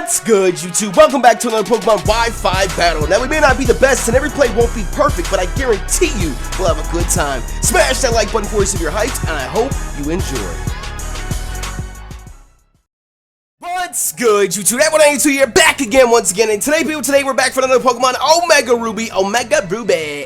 What's good, YouTube? Welcome back to another Pokemon Wi-Fi battle. Now, we may not be the best, and every play won't be perfect, but I guarantee you we'll have a good time. Smash that like button for us if you're hyped, and I hope you enjoy. What's good, YouTube? That 192 here, back again once again, and today we're back for another Pokemon Omega Ruby,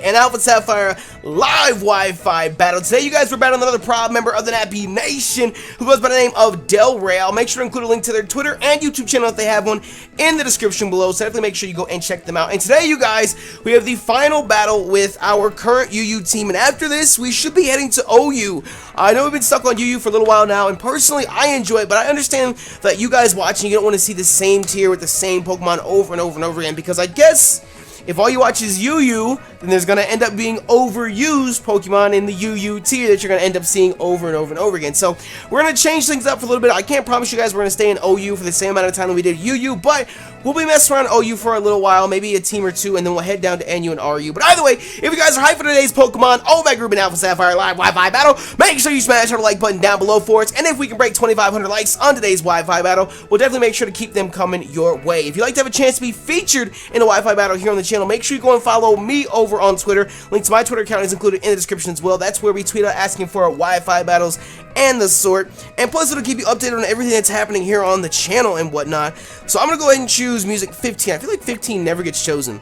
and Alpha Sapphire live Wi-Fi battle. Today, you guys, we're battling another proud member of the Nappy Nation who goes by the name of Delray. I'll make sure to include a link to their Twitter and YouTube channel if they have one in the description below, so definitely make sure you go and check them out. And today, you guys, we have the final battle with our current UU team, and after this, we should be heading to OU. I know we've been stuck on UU for a little while now, and personally, I enjoy it, but I understand that you guys watching, you don't want to see the same tier with the same Pokemon over and over and over again, because I guess if all you watch is UU, then there's going to end up being overused Pokemon in the UU tier that you're going to end up seeing over and over and over again. So we're going to change things up for a little bit. I can't promise you guys we're going to stay in OU for the same amount of time that we did UU, but we'll be messing around OU for a little while, maybe a team or two, and then we'll head down to NU and RU. But either way, if you guys are hyped for today's Pokemon Omega Ruby and Alpha Sapphire live Wi-Fi battle, make sure you smash that like button down below for us. And if we can break 2,500 likes on today's Wi-Fi battle, we'll definitely make sure to keep them coming your way. If you'd like to have a chance to be featured in a Wi-Fi battle here on the channel, make sure you go and follow me over on Twitter. Link to my Twitter account is included in the description as well. That's where we tweet out asking for Wi-Fi battles and the sort. And plus, it'll keep you updated on everything that's happening here on the channel and whatnot. So I'm going to go ahead and choose Music 15. I feel like 15 never gets chosen.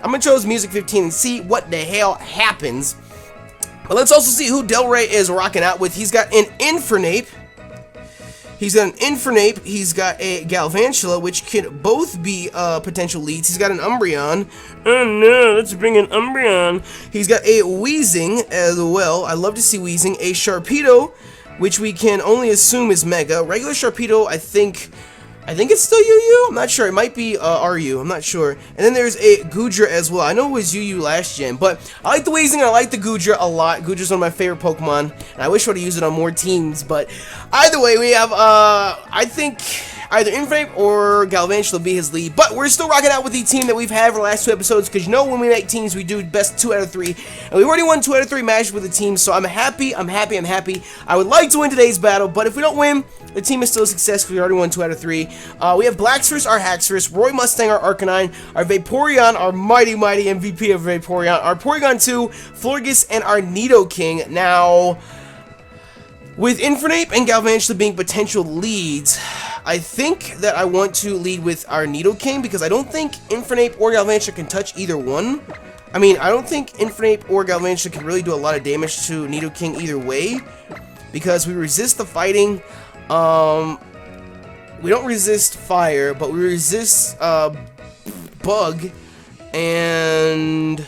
I'm going to choose Music 15 and see what the hell happens. But let's also see who Delray is rocking out with. He's got an Infernape. He's got an Infernape. He's got a Galvantula, which can both be potential leads. He's got an Umbreon. Oh no, let's bring an Umbreon. He's got a Weezing as well. I love to see Weezing. A Sharpedo, which we can only assume is Mega. Regular Sharpedo, I think it's still UU? I'm not sure. It might be RU. I'm not sure. And then there's a Goodra as well. I know it was UU last gen, but I like the Weezing and I like the Goodra a lot. Goodra's one of my favorite Pokemon, and I wish I would have used it on more teams. But either way, we have, I think either Infernape or Galvantula be his lead. But we're still rocking out with the team that we've had for the last 2 episodes, because you know when we make teams, we do best 2 out of 3. And we've already won 2 out of 3 matches with the team, so I'm happy. I would like to win today's battle, but if we don't win, the team is still a success because we already won 2 out of 3. We have Blaxorus, our Haxorus, Roy Mustang, our Arcanine, our Vaporeon, our mighty MVP of Vaporeon, our Porygon 2, Florges, and our Nidoking. Now, with Infernape and Galvantula being potential leads, I think that I want to lead with our Nidoking because I don't think Infernape or Galvantula can touch either one. I mean, I don't think Infernape or Galvantula can really do a lot of damage to Nidoking either way because we resist the fighting. We don't resist fire, but we resist bug, and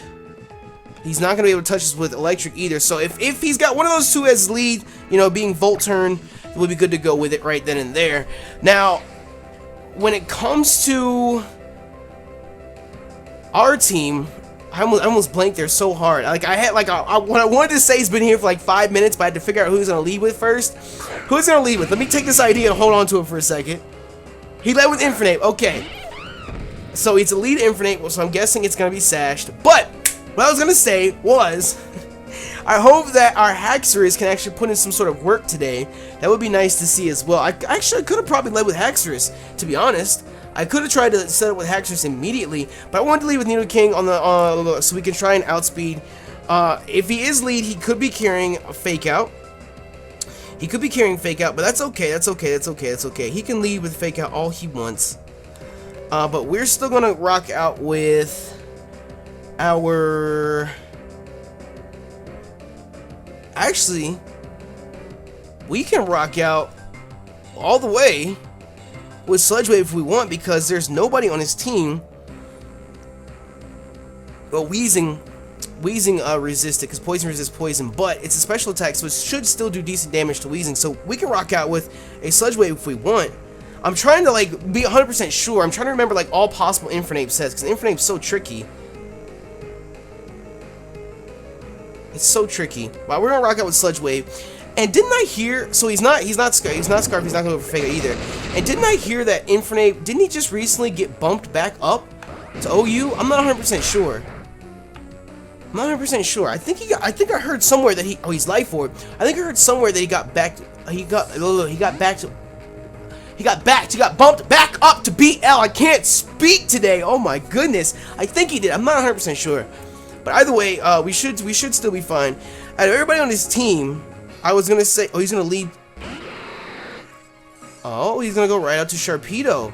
he's not going to be able to touch us with electric either. So if he's got one of those two as lead, you know, being Volt Turn, we'll be good to go with it right then and there. Now, when it comes to our team, I almost blanked there so hard. Like I had what I wanted to say has been here for like 5 minutes, but I had to figure out who's gonna lead with first. Who's gonna lead with? Let me take this idea and hold on to it for a second. He led with Infernape. Okay, so it's a lead Infernape, so I'm guessing it's gonna be Sashed. But what I was gonna say was, I hope that our Haxorus can actually put in some sort of work today. That would be nice to see as well. I could have probably led with Haxorus, to be honest. I could have tried to set up with Haxorus immediately, but I wanted to lead with Nidoking on the so we can try and outspeed. If he is lead, he could be carrying a Fake Out. But that's okay. He can lead with Fake Out all he wants. But we're still gonna rock out with our. Actually, we can rock out all the way with Sludge Wave if we want, because there's nobody on his team. Well, Weezing resist it because poison resists poison, but it's a special attack, so it should still do decent damage to Weezing. So we can rock out with a Sludge Wave if we want. I'm trying to like be 100% sure. I'm trying to remember like all possible Infernape sets because Infernape's so tricky. It's so tricky. Well, we're gonna rock out with Sludge Wave. And didn't I hear? So he's not Scarf. He's not gonna go for Fake Out either. And didn't I hear that Infernape? Didn't he just recently get bumped back up to OU? I'm not 100% sure. I think I heard somewhere that he. Oh, he's Life Orb. I think I heard somewhere that he got back. He got back to. He got backed. He got bumped back up to BL. I can't speak today. Oh my goodness. I think he did. I'm not 100% sure. But either way, we should still be fine. Out of everybody on his team, I was gonna say, oh, he's gonna lead. Oh, he's gonna go right out to Sharpedo.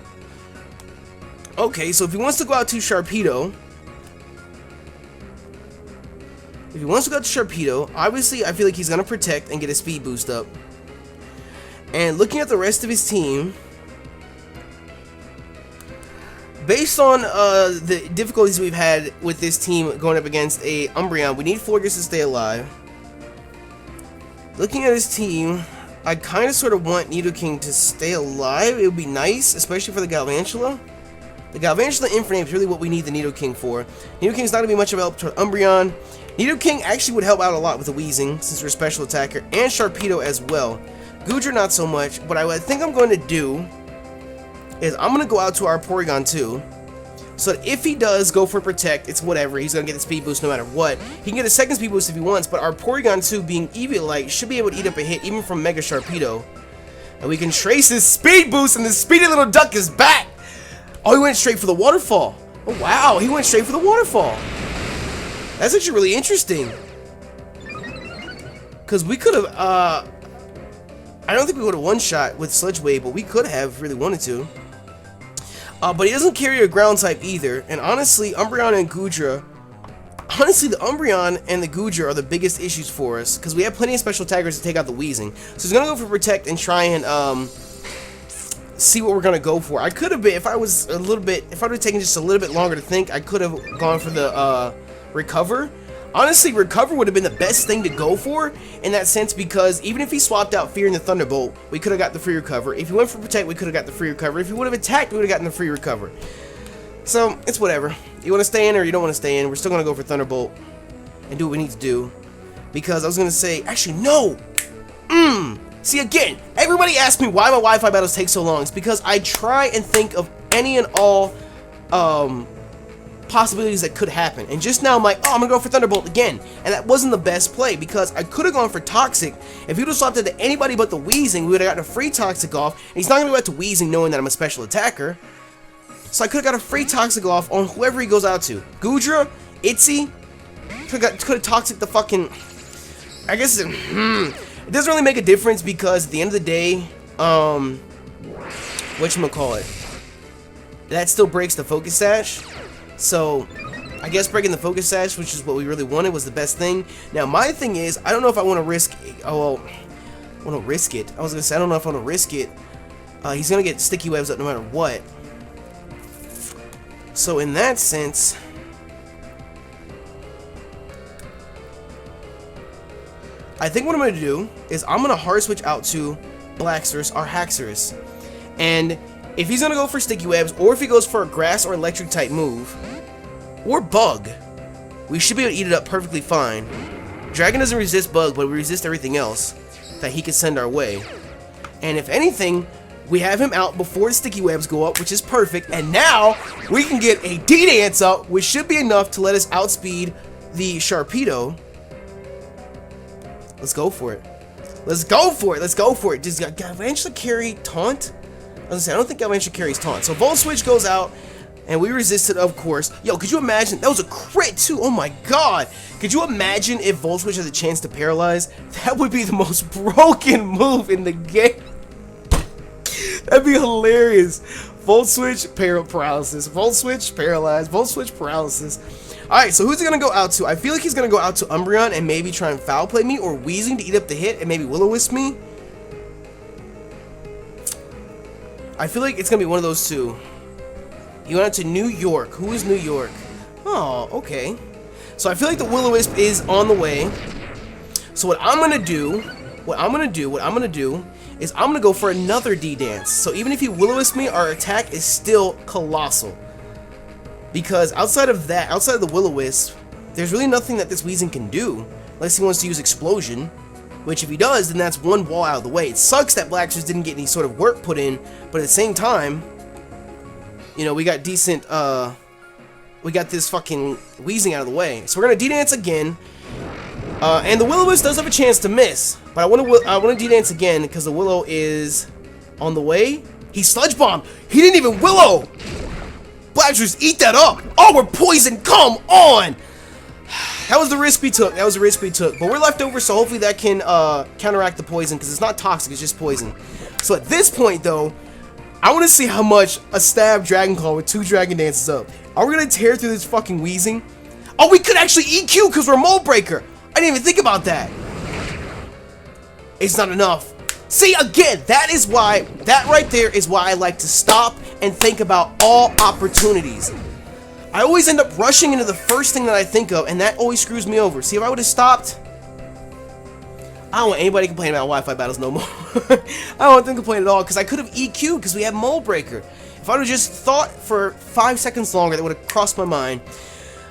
Okay, so if he wants to go out to Sharpedo, obviously I feel like he's gonna protect and get a speed boost up. And looking at the rest of his team, based on the difficulties we've had with this team going up against a Umbreon, we need Florges to stay alive. Looking at his team, I kind of sort of want Nidoking to stay alive. It would be nice, especially for the Galvantula. The Galvantula Infernape is really what we need the Nidoking for. Nidoking's not going to be much of a help to Umbreon. Nidoking actually would help out a lot with the Weezing, since we're a special attacker, and Sharpedo as well. Goodra not so much. What I think I'm going to do is I'm going to go out to our Porygon 2. So that if he does go for Protect, it's whatever. He's going to get the speed boost no matter what. He can get a second speed boost if he wants, but our Porygon 2 being Eviolite should be able to eat up a hit even from Mega Sharpedo. And we can trace his speed boost, and the speedy little duck is back. Oh, he went straight for the waterfall. Oh, wow. He went straight for the waterfall. That's actually really interesting. Because we could have, I don't think we would have one-shot with Sludge Wave, but we could have really wanted to. But he doesn't carry a ground type either. And honestly, Umbreon and Goodra... Honestly, the Umbreon and the Goodra are the biggest issues for us. Because we have plenty of special attackers to take out the Weezing. So he's going to go for Protect and try and see what we're going to go for. I could have been, if I would have taken just a little bit longer to think, I could have gone for the Recover. Honestly, Recover would have been the best thing to go for in that sense, because even if he swapped out Fear and the Thunderbolt, we could have got the free Recover. If he went for Protect, we could have got the free Recover. If he would have attacked, we would have gotten the free Recover. So, it's whatever. You want to stay in or you don't want to stay in. We're still going to go for Thunderbolt and do what we need to do. Because I was going to say, actually, no! See, again, everybody asks me why my Wi-Fi battles take so long. It's because I try and think of any and all possibilities that could happen, and just now I'm like, oh, I'm gonna go for Thunderbolt again, and that wasn't the best play, because I could have gone for Toxic. If he would have swapped it to anybody but the Weezing, we would have gotten a free Toxic off, and he's not gonna go out to Weezing knowing that I'm a special attacker, so I could have got a free Toxic off on whoever he goes out to. Goodra, Itzy, could have Toxic the fucking, I guess it doesn't really make a difference, because at the end of the day, whatchamacallit, that still breaks the Focus Sash. So, I guess breaking the Focus Sash, which is what we really wanted, was the best thing. Now, my thing is, I don't know if I want to risk... Oh, well, I want to risk it. I was going to say, I don't know if I want to risk it. He's going to get Sticky Webs up no matter what. So, in that sense... I think what I'm going to do is I'm going to hard switch out to Blaxorus or Haxorus. And... if he's going to go for Sticky Webs, or if he goes for a Grass or Electric type move, or Bug, we should be able to eat it up perfectly fine. Dragon doesn't resist Bug, but we resist everything else that he could send our way. And if anything, we have him out before the Sticky Webs go up, which is perfect. And now, we can get a D-Dance up, which should be enough to let us outspeed the Sharpedo. Let's go for it. Let's go for it. Let's go for it. Does Galvantula carry Taunt? I was gonna say, I don't think Galvantula carries Taunt. So Volt Switch goes out, and we resisted, of course. Yo, could you imagine? That was a crit, too. Oh, my God. Could you imagine if Volt Switch has a chance to paralyze? That would be the most broken move in the game. That'd be hilarious. Volt Switch, paralysis. Volt Switch, paralyze. Volt Switch, paralysis. Alright, so who's he gonna go out to? I feel like he's gonna go out to Umbreon and maybe try and foul play me, or Weezing to eat up the hit and maybe Will-O-Wisp me. I feel like it's gonna be one of those two. You went out to New York. Who is New York? Oh, okay. So I feel like the Will-O-Wisp is on the way. So what I'm gonna do is I'm gonna go for another D-Dance. So even if he Will-O-Wisp me, our attack is still colossal. Because outside of that, outside of the Will-O-Wisp, there's really nothing that this Weezing can do. Unless he wants to use Explosion. Which if he does, then that's one wall out of the way. It sucks that Blaxorus didn't get any sort of work put in, but at the same time, you know, we got decent, we got this fucking Weezing out of the way. So we're gonna D-Dance again, and the Will-O-Wisp does have a chance to miss, but I want to D-Dance again because the Willow is on the way. He Sludge Bomb. He didn't even Willow. Blacksters, eat that up. Oh, we're poisoned. Come on. That was the risk we took. That was the risk we took. But we're left over, so hopefully that can counteract the poison, because it's not toxic, it's just poison. So at this point, though, I want to see how much a stab Dragon Claw with 2 Dragon Dances up. Are we going to tear through this fucking Wheezing? Oh, we could actually EQ because we're Mold Breaker. I didn't even think about that. It's not enough. See, again, that right there is why I like to stop and think about all opportunities. I always end up rushing into the first thing that I think of, and that always screws me over. See, if I would have stopped, I don't want anybody complaining about Wi-Fi battles no more. I don't want them to complain at all, because I could have EQ'd because we have Mold Breaker. If I would have just thought for 5 seconds longer, that would have crossed my mind.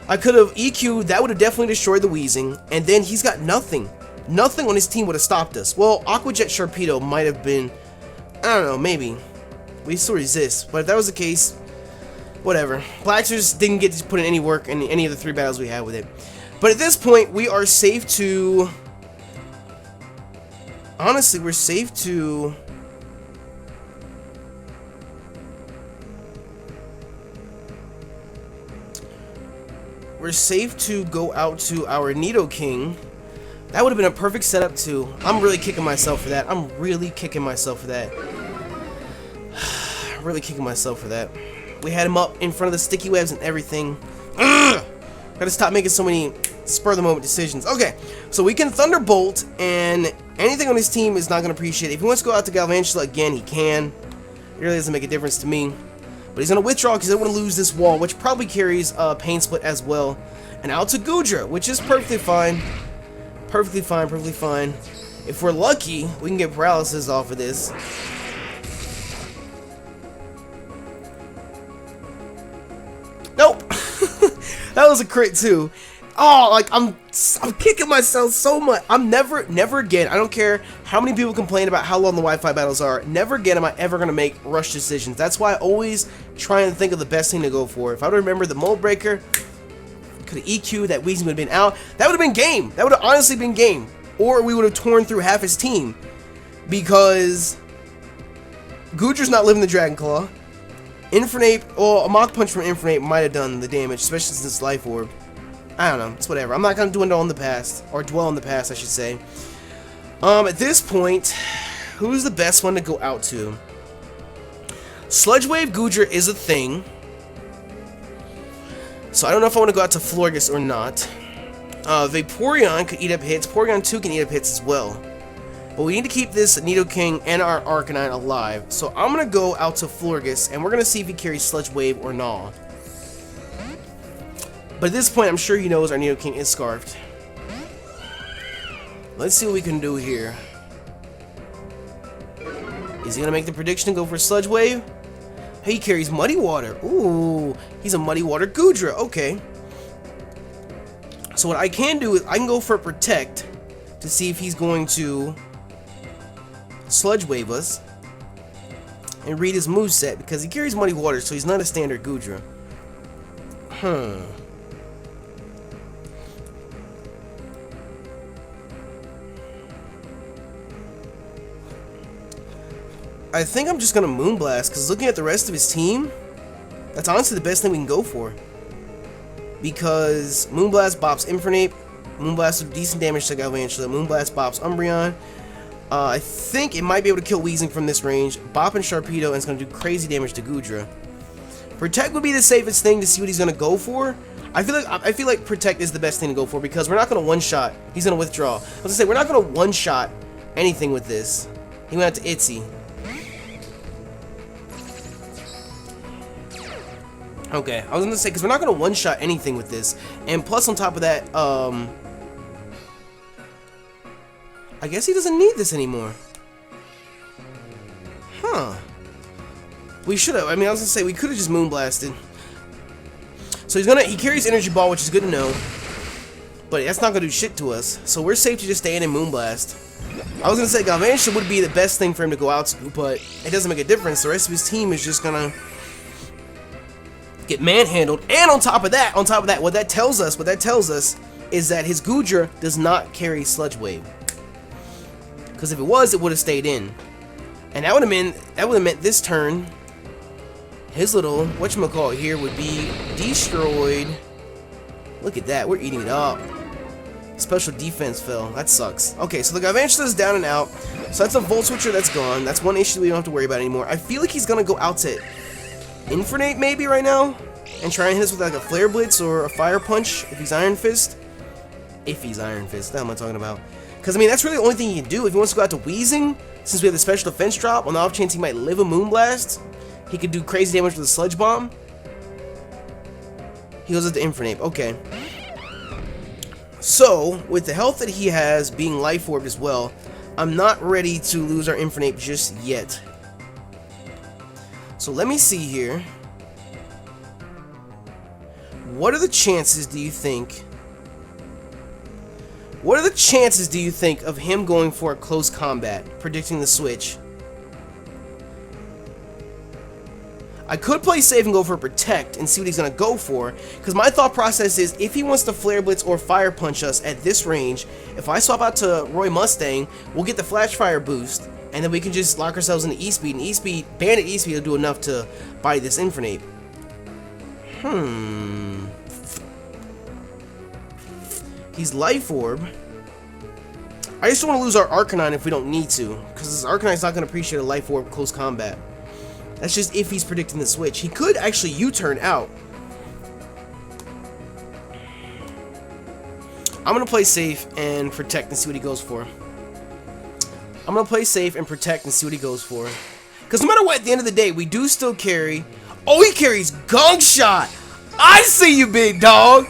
I could have EQ'd, that would have definitely destroyed the Wheezing, and then he's got nothing. Nothing on his team would have stopped us. Well, Aqua Jet Sharpedo might have been, I don't know, maybe. We still resist, but if that was the case, whatever. Blacksters didn't get to put in any work in any of the 3 battles we had with it. But at this point, we are safe to... Honestly, we're safe to... We're safe to go out to our Nidoking. That would have been a perfect setup too. I'm really kicking myself for that. I'm really kicking myself for that. Really kicking myself for that. We had him up in front of the sticky webs and everything. Ugh! Gotta stop making so many spur-of-the-moment decisions. Okay, so we can Thunderbolt, and anything on his team is not going to appreciate it. If he wants to go out to Galvantula again, he can. It really doesn't make a difference to me. But he's going to withdraw because he doesn't want to lose this wall, which probably carries Pain Split as well. And out to Goodra, which is perfectly fine. Perfectly fine, perfectly fine. If we're lucky, we can get paralysis off of this. Nope. That was a crit too. Oh, like I'm kicking myself so much. I'm never again. I don't care how many people complain about how long the Wi-Fi battles are. Never again am I ever gonna make rush decisions. That's why I always try and think of the best thing to go for. If I would remember the Mold Breaker, could have EQ'd, that Weezing would have been out. That would have been game. That would have honestly been game. Or we would have torn through half his team, because Goodra's not living the Dragon Claw. Infernape, or a Mach Punch from Infernape might have done the damage, especially since Life Orb. I don't know, it's whatever. I'm not going to dwindle on the past, or dwell on the past, I should say. At this point, who's the best one to go out to? Sludge Wave Goodra is a thing, so I don't know if I want to go out to Florges or not. Vaporeon could eat up hits. Porygon 2 can eat up hits as well. But we need to keep this Nidoking and our Arcanine alive. So I'm going to go out to Florges, and we're going to see if he carries Sludge Wave or not. But at this point, I'm sure he knows our Nidoking is Scarfed. Let's see what we can do here. Is he going to make the prediction and go for Sludge Wave? He carries Muddy Water. Ooh, he's a Muddy Water Goodra. Okay. So what I can do is I can go for Protect to see if he's going to Sludge Wave us and read his moveset, because he carries Muddy Water, so he's not a standard Goodra. I think I'm just gonna Moonblast, because looking at the rest of his team, that's honestly the best thing we can go for. Because Moonblast bops Infernape, Moonblast with decent damage to Galvantula, Moonblast bops Umbreon. I think it might be able to kill Weezing from this range. Bop and Sharpedo, and it's going to do crazy damage to Goodra. Protect would be the safest thing to see what he's going to go for. I feel like Protect is the best thing to go for, because we're not going to one-shot. He's going to withdraw. I was going to say, we're not going to one-shot anything with this. He went out to Itzy. Okay, I was going to say, because we're not going to one-shot anything with this. And plus, on top of that, I guess he doesn't need this anymore. Huh. We should have. I mean, I was going to say, we could have just Moonblasted. So he carries Energy Ball, which is good to know. But that's not going to do shit to us. So we're safe to just stay in and Moonblast. I was going to say, Galvantula would be the best thing for him to go out to, but it doesn't make a difference. The rest of his team is just going to get manhandled. And on top of that, what that tells us is that his Goodra does not carry Sludge Wave. Because if it was, it would have stayed in. And that would have meant this turn, his little whatchamacallit here would be destroyed. Look at that, we're eating it up. Special defense fell. That sucks. Okay, so the Garvantula is down and out. So that's a Volt Switcher that's gone. That's one issue we don't have to worry about anymore. I feel like he's gonna go out to Infernape maybe right now and try and hit us with like a Flare Blitz or a Fire Punch if he's Iron Fist. If he's Iron Fist, what am I talking about? Because I mean that's really the only thing he can do. If he wants to go out to Weezing, since we have the special defense drop, on the off chance he might live a Moonblast, he could do crazy damage with a Sludge Bomb. He goes out to Infernape. Okay. So, with the health that he has, being Life Orb as well, I'm not ready to lose our Infernape just yet. So let me see here. What are the chances, do you think? What are the chances, do you think, of him going for a close combat, predicting the switch? I could play safe and go for Protect and see what he's going to go for, because my thought process is if he wants to Flare Blitz or Fire Punch us at this range, if I swap out to Roy Mustang, we'll get the Flash Fire boost, and then we can just lock ourselves into E-Speed, and E-Speed, Bandit E-Speed will do enough to body this Infernape. He's Life Orb. I just don't want to lose our Arcanine if we don't need to, because this Arcanine's not going to appreciate a Life Orb close combat. That's just if he's predicting the switch. He could actually U-turn out. I'm going to play safe and protect and see what he goes for. I'm going to play safe and protect and see what he goes for. Because no matter what, at the end of the day, we do still carry... Oh, he carries Gunk Shot! I see you, big dog!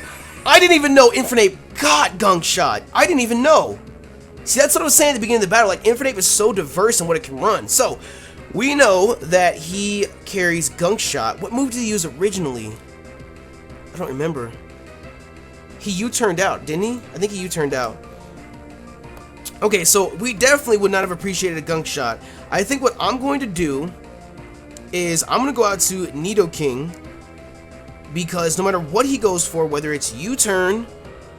I didn't even know Infernape got Gunk Shot. I didn't even know. See, that's what I was saying at the beginning of the battle. Like, Infernape is so diverse in what it can run. So... we know that he carries Gunk Shot. What move did he use originally? I don't remember. He U-turned out, didn't he? I think he U-turned out. Okay, so we definitely would not have appreciated a Gunk Shot. I think what I'm going to do is I'm going to go out to Nidoking, because no matter what he goes for, whether it's U-turn,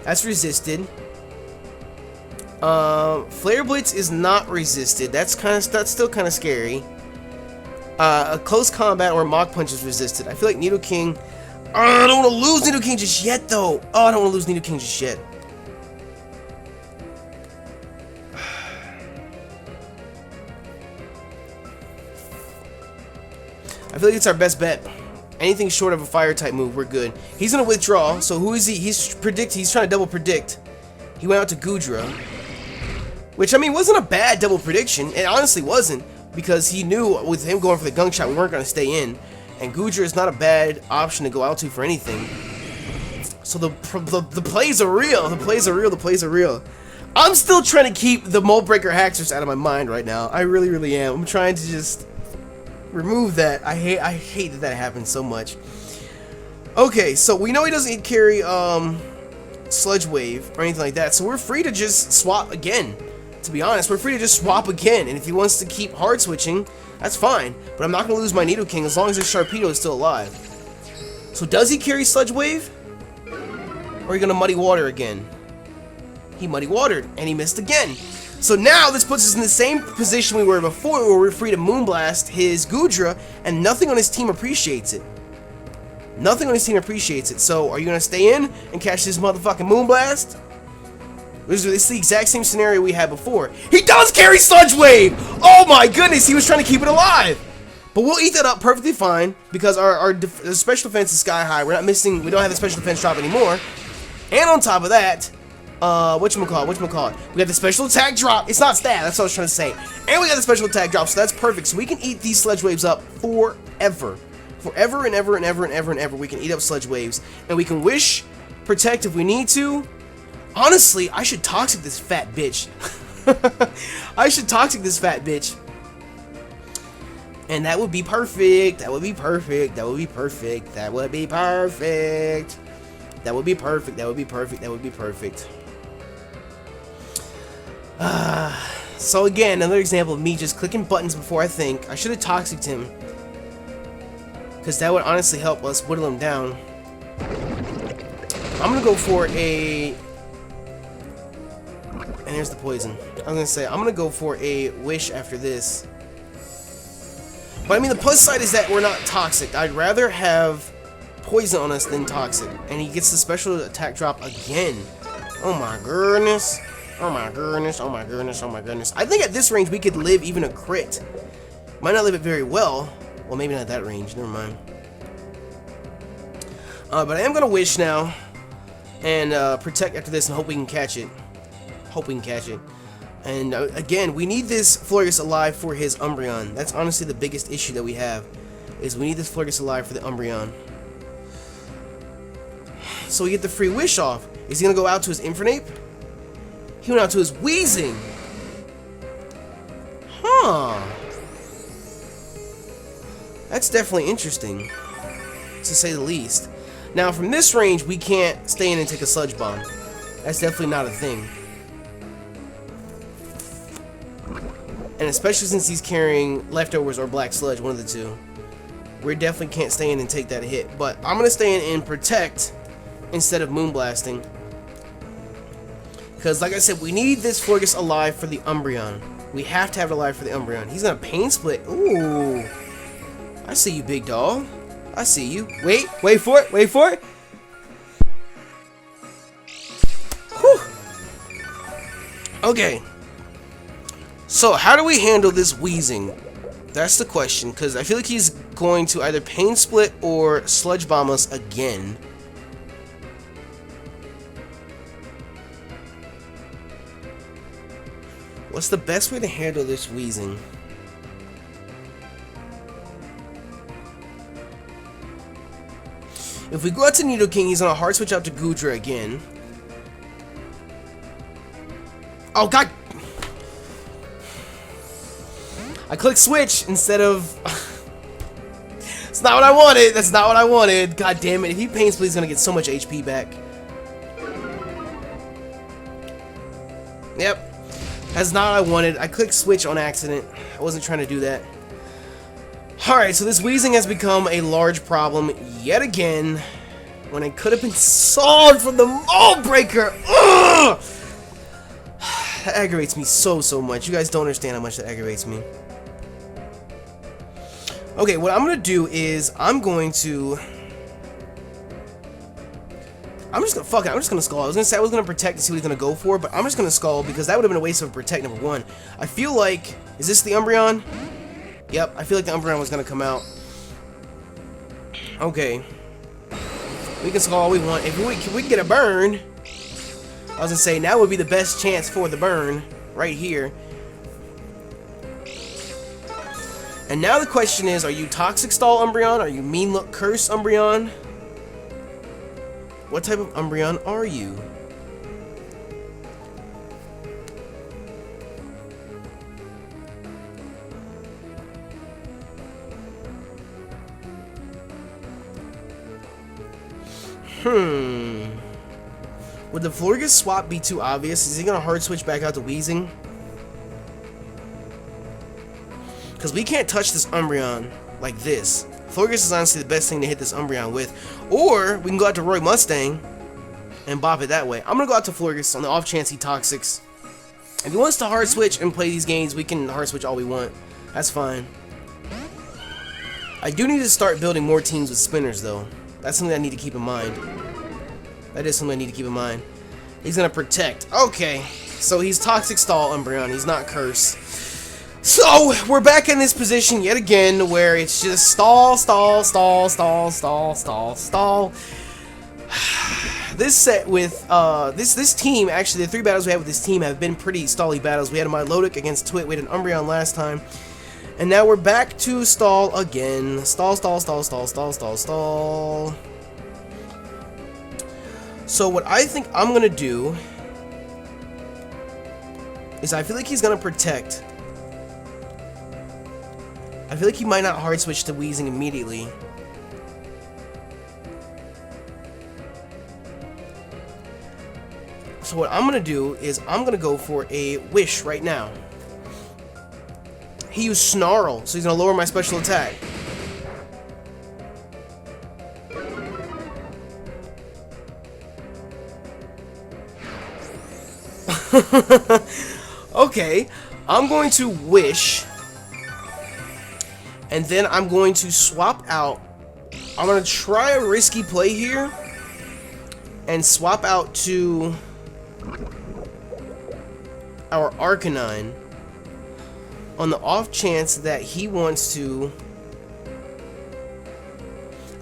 that's resisted. Flare Blitz is not resisted. That's still kind of scary. A close combat or Mach Punch is resisted. I feel like Nidoking... I don't want to lose Nidoking just yet, though. Oh, I don't want to lose Nidoking just yet. I feel like it's our best bet. Anything short of a Fire-type move, we're good. He's going to withdraw, so who is he? He's trying to double predict. He went out to Goodra. Which, I mean, wasn't a bad double prediction. It honestly wasn't. Because he knew with him going for the Gunk Shot, we weren't going to stay in. And Goodra is not a bad option to go out to for anything. So the plays are real. The plays are real. The plays are real. I'm still trying to keep the Mold Breaker Haxorus out of my mind right now. I really, really am. I'm trying to just remove that. I hate that happens so much. Okay, so we know he doesn't carry Sludge Wave or anything like that. So we're free to just swap again. To be honest, we're free to just swap again, and if he wants to keep hard switching, that's fine. But I'm not going to lose my Nidoking as long as this Sharpedo is still alive. So does he carry Sludge Wave? Or are you going to Muddy Water again? He Muddy Watered, and he missed again. So now this puts us in the same position we were before, where we're free to Moonblast his Goodra, and nothing on his team appreciates it. Nothing on his team appreciates it. So are you going to stay in and catch this motherfucking Moonblast? This is the exact same scenario we had before. He does carry Sludge Wave! Oh my goodness, he was trying to keep it alive! But we'll eat that up perfectly fine, because our special defense is sky high. We're not missing, we don't have the special defense drop anymore. And on top of that, whatchamacallit? We got the special attack drop. It's not stab, that's what I was trying to say. And we got the special attack drop, so that's perfect. So we can eat these Sludge Waves up forever. Forever and ever and ever and ever and ever, we can eat up Sludge Waves. And we can Wish, Protect if we need to. Honestly, I should Toxic this fat bitch. I should Toxic this fat bitch. And that would be perfect. That would be perfect. That would be perfect. That would be perfect. That would be perfect. That would be perfect. That would be perfect. So again, another example of me just clicking buttons before I think. I should have Toxic'd him. Because that would honestly help us whittle him down. I'm going to go for a... And here's the poison. I'm going to say, I'm going to go for a Wish after this. But I mean, the plus side is that we're not toxic. I'd rather have poison on us than toxic. And he gets the special attack drop again. Oh my goodness. Oh my goodness. Oh my goodness. Oh my goodness. I think at this range we could live even a crit. Might not live it very well. Well, maybe not at that range. Never mind. But I am going to wish now. And protect after this and hope we can catch it. Hope we can catch it. And again, we need this Florges alive for his Umbreon. That's honestly the biggest issue that we have. Is we need this Florges alive for the Umbreon. So we get the free wish off. Is he going to go out to his Infernape? He went out to his Weezing. Huh. That's definitely interesting, to say the least. Now, from this range, we can't stay in and take a Sludge Bomb. That's definitely not a thing. And especially since he's carrying Leftovers or Black Sludge, one of the two. We definitely can't stay in and take that hit. But I'm going to stay in and protect instead of Moonblasting. Because, like I said, we need this Florges alive for the Umbreon. We have to have it alive for the Umbreon. He's going to Pain Split. Ooh. I see you, big dog. I see you. Wait for it. Wait for it. Whew. Okay. So, how do we handle this Weezing? That's the question, because I feel like he's going to either Pain Split or Sludge Bomb us again. What's the best way to handle this Weezing? If we go out to Nidoking, he's gonna hard switch out to Goodra again. Oh god! I clicked switch instead of... It's not what I wanted! That's not what I wanted! God damn it, if he Pain Split, he's gonna get so much HP back. Yep. That's not what I wanted. I clicked switch on accident. I wasn't trying to do that. Alright, so this Weezing has become a large problem yet again, when it could have been solved from the Mold Breaker. Ugh! That aggravates me so much. You guys don't understand how much that aggravates me. Okay, what I'm going to do is, I'm just going to Skull. I was going to say I was going to Protect to see what he's going to go for, but I'm just going to Skull because that would have been a waste of Protect number one. I feel like, is this the Umbreon? Yep, I feel like the Umbreon was going to come out. Okay. We can Skull all we want. If we can get a burn, I was going to say, now would be the best chance for the burn, right here. And now the question is, are you Toxic Stall Umbreon? Are you Mean Look Curse Umbreon? What type of Umbreon are you? Would the Florges swap be too obvious? Is he gonna hard switch back out to Weezing? Because we can't touch this Umbreon like this. Florges is honestly the best thing to hit this Umbreon with. Or we can go out to Roy Mustang and bop it that way. I'm gonna go out to Florges on the off chance he Toxics. If he wants to hard switch and play these games, we can hard switch all we want. That's fine. I do need to start building more teams with spinners though. That's something I need to keep in mind. That is something I need to keep in mind. He's gonna Protect. Okay. So he's Toxic Stall Umbreon. He's not Curse. So, we're back in this position yet again, where it's just stall. This set with, this team, actually, the 3 battles we had with this team have been pretty stally battles. We had a Milotic against Twit, we had an Umbreon last time. And now we're back to stall again. Stall. So, what I think I'm gonna do is I feel like he's gonna Protect. I feel like he might not hard switch to Weezing immediately. So what I'm gonna do is I'm gonna go for a Wish right now. He used Snarl, so he's gonna lower my special attack. Okay, I'm going to Wish. And then I'm going to swap out. I'm going to try a risky play here and swap out to our Arcanine on the off chance that he wants to.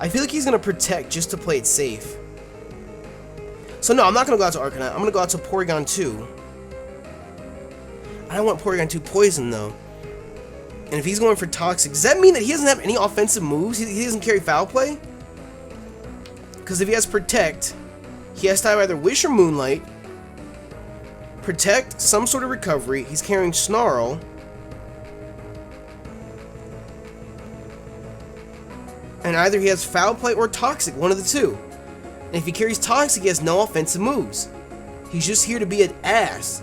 I feel like he's going to protect just to play it safe. So no, I'm not going to go out to Arcanine. I'm going to go out to Porygon 2. I don't want Porygon 2 poison though. And if he's going for Toxic, does that mean that he doesn't have any offensive moves? He doesn't carry Foul Play? Because if he has Protect, he has to have either Wish or Moonlight, Protect, some sort of recovery. He's carrying Snarl. And either he has Foul Play or Toxic, one of the two. And if he carries Toxic, he has no offensive moves. He's just here to be an ass.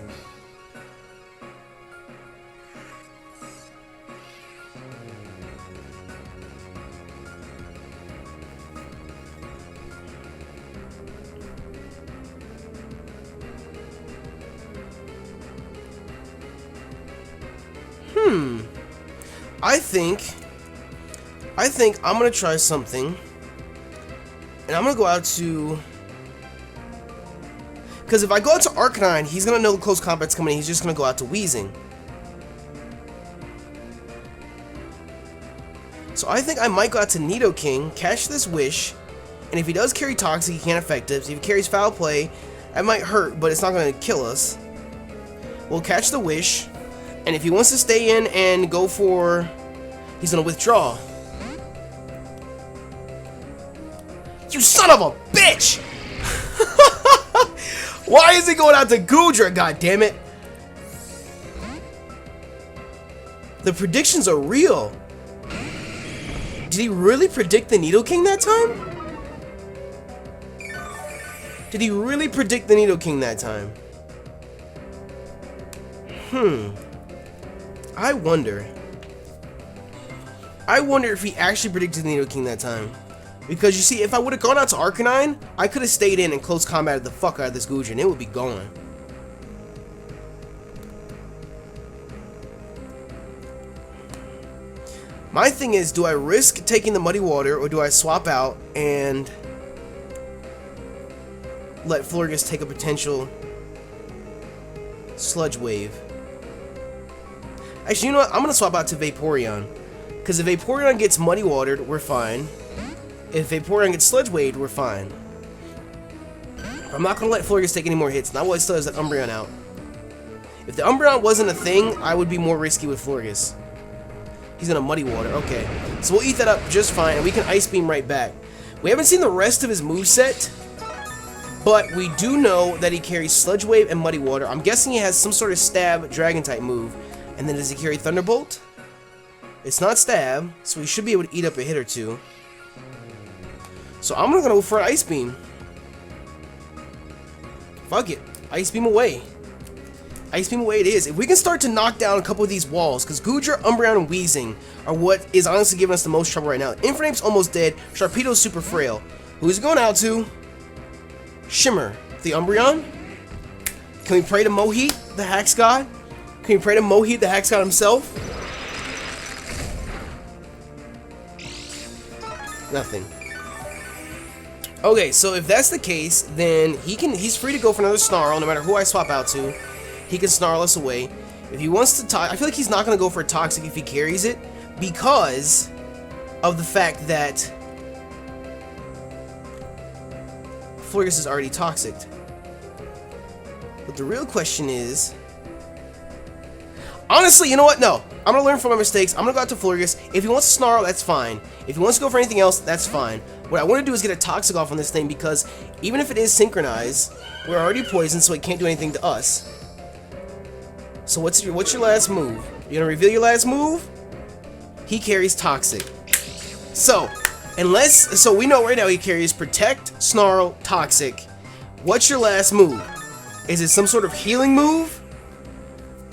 I think I'm gonna try something, and I'm gonna go out to, because if I go out to Arcanine, he's gonna know the close combat's coming. He's just gonna go out to Weezing. So I think I might go out to Nidoking, catch this Wish, and if he does carry Toxic, he can't affect it. So if he carries Foul Play, that might hurt, but it's not gonna kill us. We'll catch the Wish, and if he wants to stay in and go for, he's gonna withdraw. You son of a bitch! Why is he going out to Goodra, goddammit? The predictions are real. Did he really predict the Nidoking that time? Did he really predict the Nidoking that time? I wonder if he actually predicted the Nidoking that time. Because you see, if I would have gone out to Arcanine, I could have stayed in and close combated the fuck out of this Goodra and it would be gone. My thing is, do I risk taking the Muddy Water or do I swap out and let Florges take a potential Sludge Wave? Actually, you know what? I'm going to swap out to Vaporeon. Because if Vaporeon gets Muddy Watered, we're fine. If Vaporeon gets Sludge Waved, we're fine. I'm not going to let Florges take any more hits. Not while he still has that Umbreon out. If the Umbreon wasn't a thing, I would be more risky with Florges. He's going to Muddy Water. Okay. So we'll eat that up just fine, and we can Ice Beam right back. We haven't seen the rest of his moveset, but we do know that he carries Sludge Wave and Muddy Water. I'm guessing he has some sort of Stab Dragon-type move. And then does he carry Thunderbolt? It's not Stab, so he should be able to eat up a hit or two. So I'm gonna go for an Ice Beam. Fuck it. Ice Beam away. Ice Beam away it is. If we can start to knock down a couple of these walls, because Goodra, Umbreon, and Weezing are what is honestly giving us the most trouble right now. Infernape's almost dead. Sharpedo's super frail. Who's it going out to? Shimmer. The Umbreon? Can we pray to Mohit, the Hax God? Can we pray to Mohit, the Hax God himself? Nothing. Okay, so if that's the case, then he's free to go for another Snarl, no matter who I swap out to. He can Snarl us away. If he wants to I feel like he's not going to go for a Toxic if he carries it, because of the fact that Florges is already Toxic. But the real question is, honestly, you know what? No. I'm going to learn from my mistakes. I'm going to go out to Florges. If he wants to Snarl, that's fine. If he wants to go for anything else, that's fine. What I want to do is get a Toxic off on this thing, because even if it is Synchronized, we're already poisoned, so it can't do anything to us. So what's your last move? You going to reveal your last move? He carries Toxic. So we know right now he carries Protect, Snarl, Toxic. What's your last move? Is it some sort of healing move?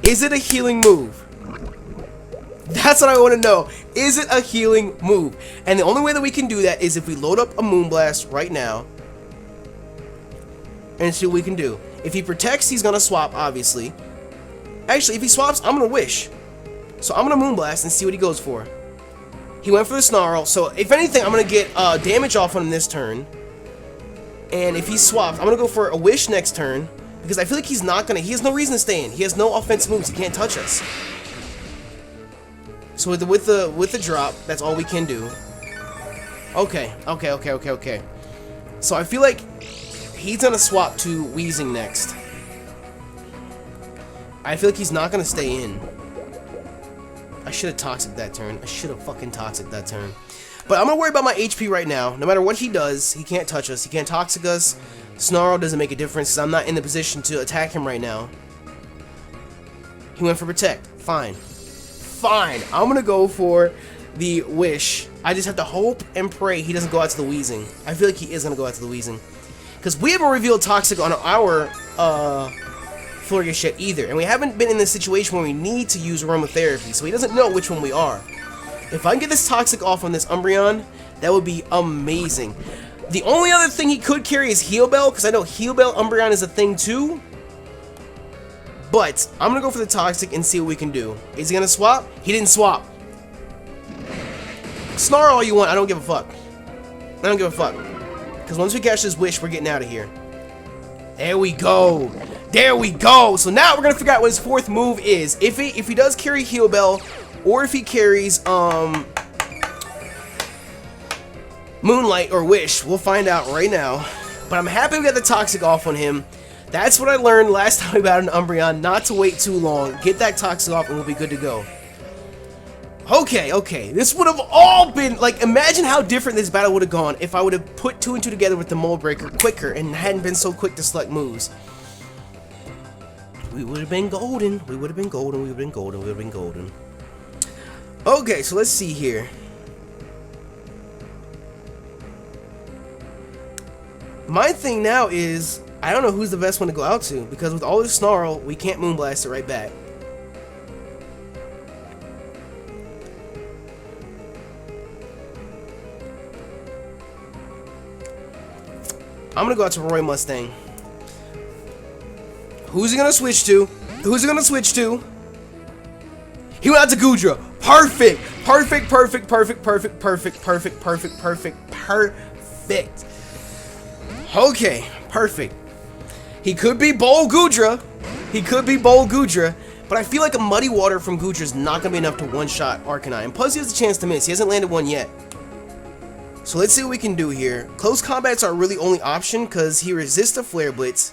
Is it a healing move? That's what I want to know. Is it a healing move? And the only way that we can do that is if we load up a Moonblast right now and see what we can do. If he protects, he's going to swap, obviously. Actually, if he swaps, I'm going to Wish. So I'm going to Moonblast and see what he goes for. He went for the Snarl, so if anything, I'm going to get damage off on him this turn. And if he swaps, I'm going to go for a Wish next turn. Because I feel like he's not going to... He has no reason to stay in. He has no offensive moves. He can't touch us. So with the drop, that's all we can do. Okay. So I feel like he's going to swap to Weezing next. I feel like he's not going to stay in. I should have Toxic that turn. I should have fucking Toxic that turn. But I'm going to worry about my HP right now. No matter what he does, he can't touch us. He can't Toxic us. Snarl doesn't make a difference because I'm not in the position to attack him right now. He went for Protect. Fine. I'm going to go for the Wish. I just have to hope and pray he doesn't go out to the Weezing. I feel like he is going to go out to the Weezing. Because we haven't revealed Toxic on our Florges yet either. And we haven't been in this situation where we need to use Aromatherapy. So he doesn't know which one we are. If I can get this Toxic off on this Umbreon, that would be amazing. The only other thing he could carry is Heal Bell, because I know Heal Bell Umbreon is a thing too. But I'm going to go for the Toxic and see what we can do. Is he going to swap? He didn't swap. Snarl all you want, I don't give a fuck. I don't give a fuck. Because once we catch this Wish, we're getting out of here. There we go. There we go. So now we're going to figure out what his fourth move is. If he does carry Heal Bell, or if he carries Moonlight or Wish, we'll find out right now. But I'm happy we got the Toxic off on him. That's what I learned last time we battled an Umbreon, not to wait too long. Get that Toxic off and we'll be good to go. Okay. This would have all been, like, imagine how different this battle would have gone if I would have put 2 and 2 together with the Mold Breaker quicker and hadn't been so quick to select moves. We would have been golden. Okay, so let's see here. My thing now is, I don't know who's the best one to go out to, because with all this Snarl, we can't Moonblast it right back. I'm gonna go out to Roy Mustang. Who's he gonna switch to? He went out to Goodra. Perfect. Okay, perfect. He could be Bold Goodra. But I feel like a Muddy Water from Goodra is not going to be enough to one-shot Arcanine. And plus, he has a chance to miss. He hasn't landed one yet. So let's see what we can do here. Close Combat's our really only option because he resists a Flare Blitz.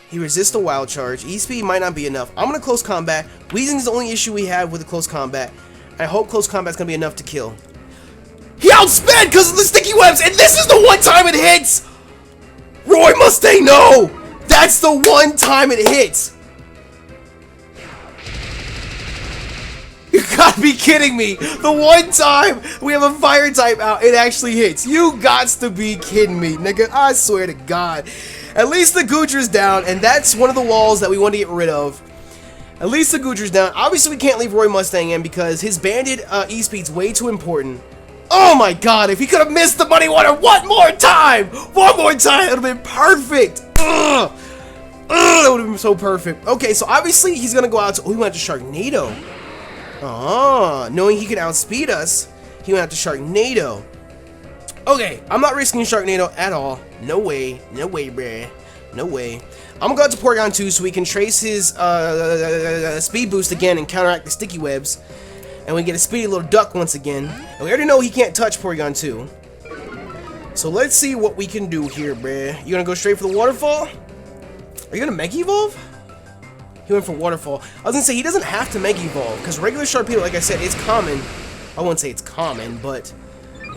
He resists a Wild Charge. E-Speed might not be enough. I'm going to Close Combat. Weezing is the only issue we have with the Close Combat. I hope Close Combat's going to be enough to kill. He outsped because of the Sticky Webs, and this is the one time it hits! Roy Mustang, no! That's the one time it hits! You gotta be kidding me! The one time we have a Fire type out, it actually hits. You gots to be kidding me, nigga. I swear to God. At least the Goodra's down, and that's one of the walls that we want to get rid of. At least the Goodra's down. Obviously, we can't leave Roy Mustang in because his banded E-Speed's way too important. Oh my God, if he could have missed the Muddy Water one more time, it would have been perfect. Ugh. That would have been so perfect. Okay, so obviously he's going to go out to, he went to Sharknado. Knowing he could outspeed us, he went out to Sharknado. Okay, I'm not risking Sharknado at all. No way, bruh. No way. I'm going to go out to Porygon 2 so we can trace his speed boost again and counteract the Sticky Webs. And we get a speedy little duck once again. And we already know he can't touch Porygon 2. So let's see what we can do here, bruh. You gonna go straight for the Waterfall? Are you gonna Mega Evolve? He went for Waterfall. I was gonna say, he doesn't have to Mega Evolve, because regular Sharpedo, like I said, is common. I wouldn't say it's common, but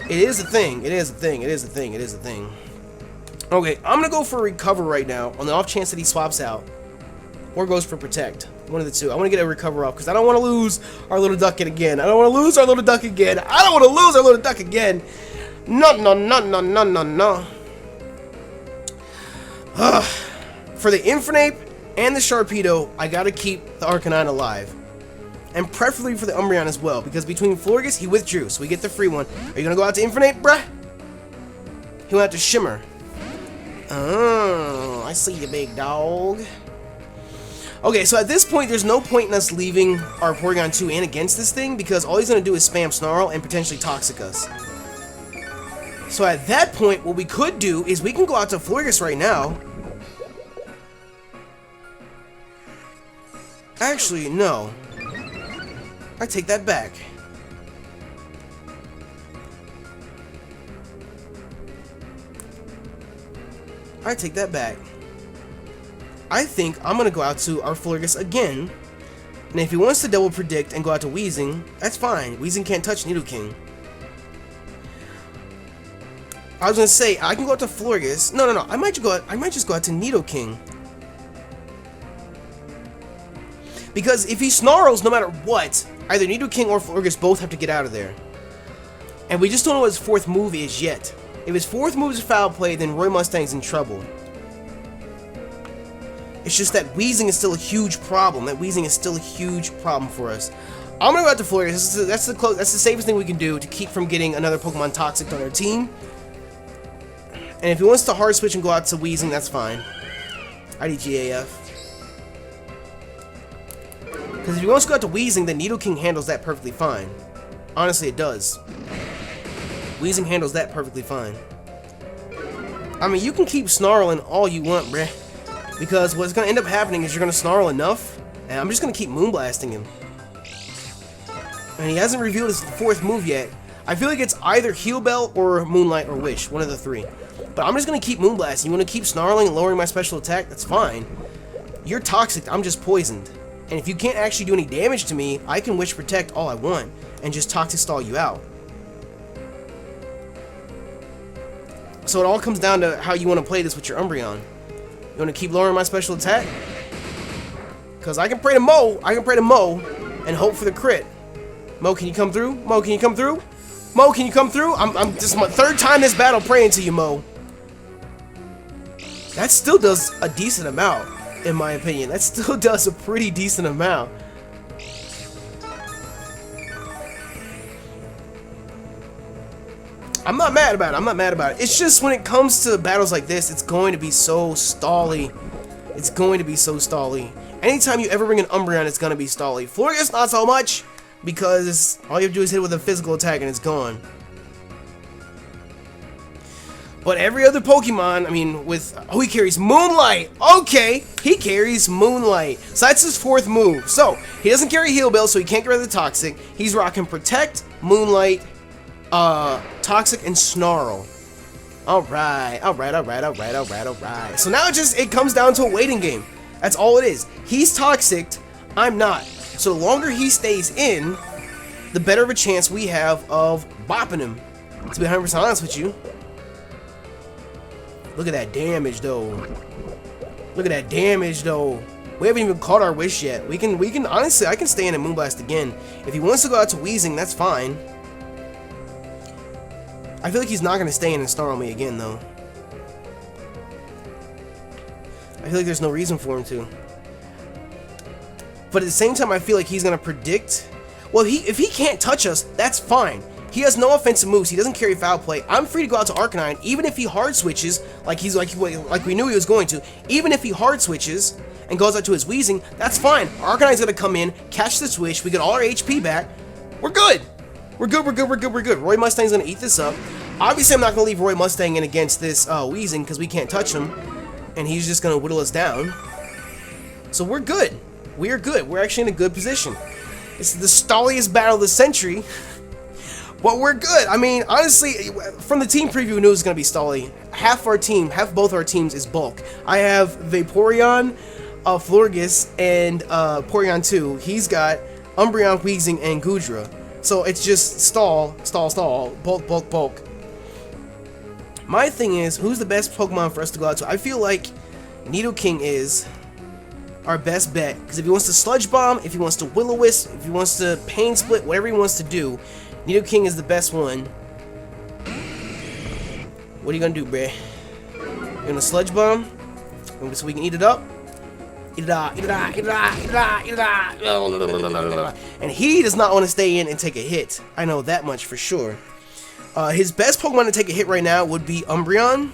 it is a thing. Okay, I'm gonna go for Recover right now, on the off chance that he swaps out. Or goes for Protect. One of the two. I want to get a Recover off because I don't want to lose our little duck again. No. For the Infernape and the Sharpedo, I gotta keep the Arcanine alive. And preferably for the Umbreon as well, because between Florges, he withdrew, so we get the free one. Are you gonna go out to Infernape, bruh? He went out to Shimmer. Oh, I see you, big dog. Okay, so at this point, there's no point in us leaving our Porygon 2 in against this thing, because all he's going to do is spam Snarl and potentially Toxic us. So at that point, what we could do is we can go out to Florges right now. Actually, no. I take that back. I take that back. I think I'm going to go out to our Florges again. And if he wants to double predict and go out to Weezing, that's fine. Weezing can't touch Nidoking. I was going to say, I can go out to Florges. No. I might just go out to Nidoking. Because if he snarls, no matter what, either Nidoking or Florges both have to get out of there. And we just don't know what his fourth move is yet. If his fourth move is Foul Play, then Roy Mustang's in trouble. It's just that Weezing is still a huge problem. That Weezing is still a huge problem for us. I'm gonna go out to Florges. That's the safest thing we can do to keep from getting another Pokemon Toxic on our team. And if he wants to hard switch and go out to Weezing, that's fine. IDGAF. Because if he wants to go out to Weezing, then Nidoking handles that perfectly fine. Honestly, it does. Weezing handles that perfectly fine. I mean, you can keep snarling all you want, bruh. Because what's going to end up happening is you're going to snarl enough, and I'm just going to keep Moonblasting him. And he hasn't revealed his fourth move yet. I feel like it's either Heal Bell or Moonlight or Wish, one of the three. But I'm just going to keep Moonblasting. You want to keep snarling and lowering my special attack? That's fine. You're toxic, I'm just poisoned. And if you can't actually do any damage to me, I can Wish Protect all I want and just Toxic Stall you out. So it all comes down to how you want to play this with your Umbreon. You want to keep lowering my special attack? Because I can pray to Mo. And hope for the crit. Mo, can you come through? Mo, can you come through? Mo, can you come through? I'm just my third time this battle praying to you, Mo. That still does a decent amount, in my opinion. That still does a pretty decent amount. I'm not mad about it. It's just when it comes to battles like this, it's going to be so stally. It's going to be so stally. Anytime you ever bring an Umbreon, it's going to be stally. Florges, not so much, because all you have to do is hit it with a physical attack and it's gone. But every other Pokemon, I mean, oh, he carries Moonlight. Okay, he carries Moonlight. So that's his fourth move. So, he doesn't carry Heal Bell, so he can't get rid of the Toxic. He's rocking Protect, Moonlight, Toxic, and Snarl. Alright. So now it comes down to a waiting game. That's all it is. He's Toxic, I'm not. So the longer he stays in, the better of a chance we have of bopping him. To be 100% honest with you. Look at that damage, though. Look at that damage, though. We haven't even caught our wish yet. We can honestly, I can stay in and Moonblast again. If he wants to go out to Weezing, that's fine. I feel like he's not going to stay in and snarl me again, though. I feel like there's no reason for him to. But at the same time, I feel like he's going to predict. Well, if he can't touch us, that's fine. He has no offensive moves. He doesn't carry Foul Play. I'm free to go out to Arcanine, even if he hard switches, like we knew he was going to. Even if he hard switches and goes out to his Weezing, that's fine. Arcanine's going to come in, catch the switch. We get all our HP back. We're good. We're good. Roy Mustang's going to eat this up. Obviously, I'm not going to leave Roy Mustang in against this Weezing because we can't touch him. And he's just going to whittle us down. So we're good. We're good. We're actually in a good position. It's the stalliest battle of the century. But we're good. I mean, honestly, from the team preview, we knew it was going to be stally. Half both our teams is bulk. I have Vaporeon, Florges, and Porygon 2. He's got Umbreon, Weezing, and Goodra. So it's just stall, bulk. My thing is, who's the best Pokemon for us to go out to? I feel like Nidoking is our best bet. Because if he wants to Sludge Bomb, if he wants to Will-O-Wisp, if he wants to Pain Split, whatever he wants to do, Nidoking is the best one. What are you gonna do, bruh? You're gonna Sludge Bomb? So we can eat it up? Eat it out. And he does not want to stay in and take a hit. I know that much for sure. His best Pokemon to take a hit right now would be Umbreon.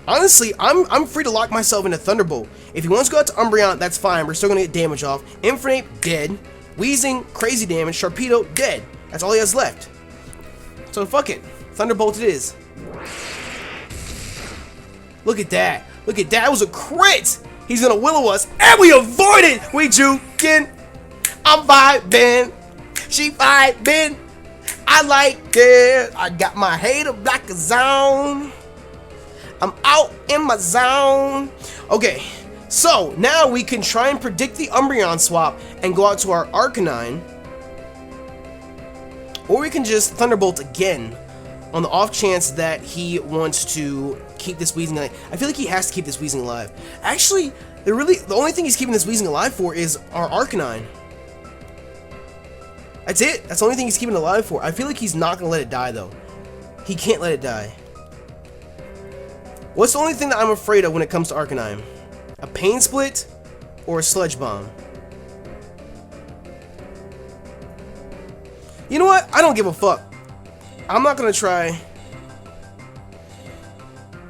Honestly, I'm free to lock myself into Thunderbolt. If he wants to go out to Umbreon, that's fine. We're still gonna get damage off. Infernape, dead. Wheezing, crazy damage. Sharpedo, dead. That's all he has left. So fuck it. Thunderbolt it is. Look at that. Look at that. That was a crit. He's gonna willow us, and we avoided. We juking. I'm vibing. She vibing. I like it. I got my hater like a zone. I'm out in my zone. Okay, so now we can try and predict the Umbreon swap and go out to our Arcanine. Or we can just Thunderbolt again on the off chance that he wants to keep this Weezing alive. I feel like he has to keep this Weezing alive. Actually, the only thing he's keeping this Weezing alive for is our Arcanine. That's it. That's the only thing he's keeping it alive for. I feel like he's not going to let it die, though. He can't let it die. What's the only thing that I'm afraid of when it comes to Arcanine? A Pain Split or a Sludge Bomb? You know what? I don't give a fuck. I'm not going to try.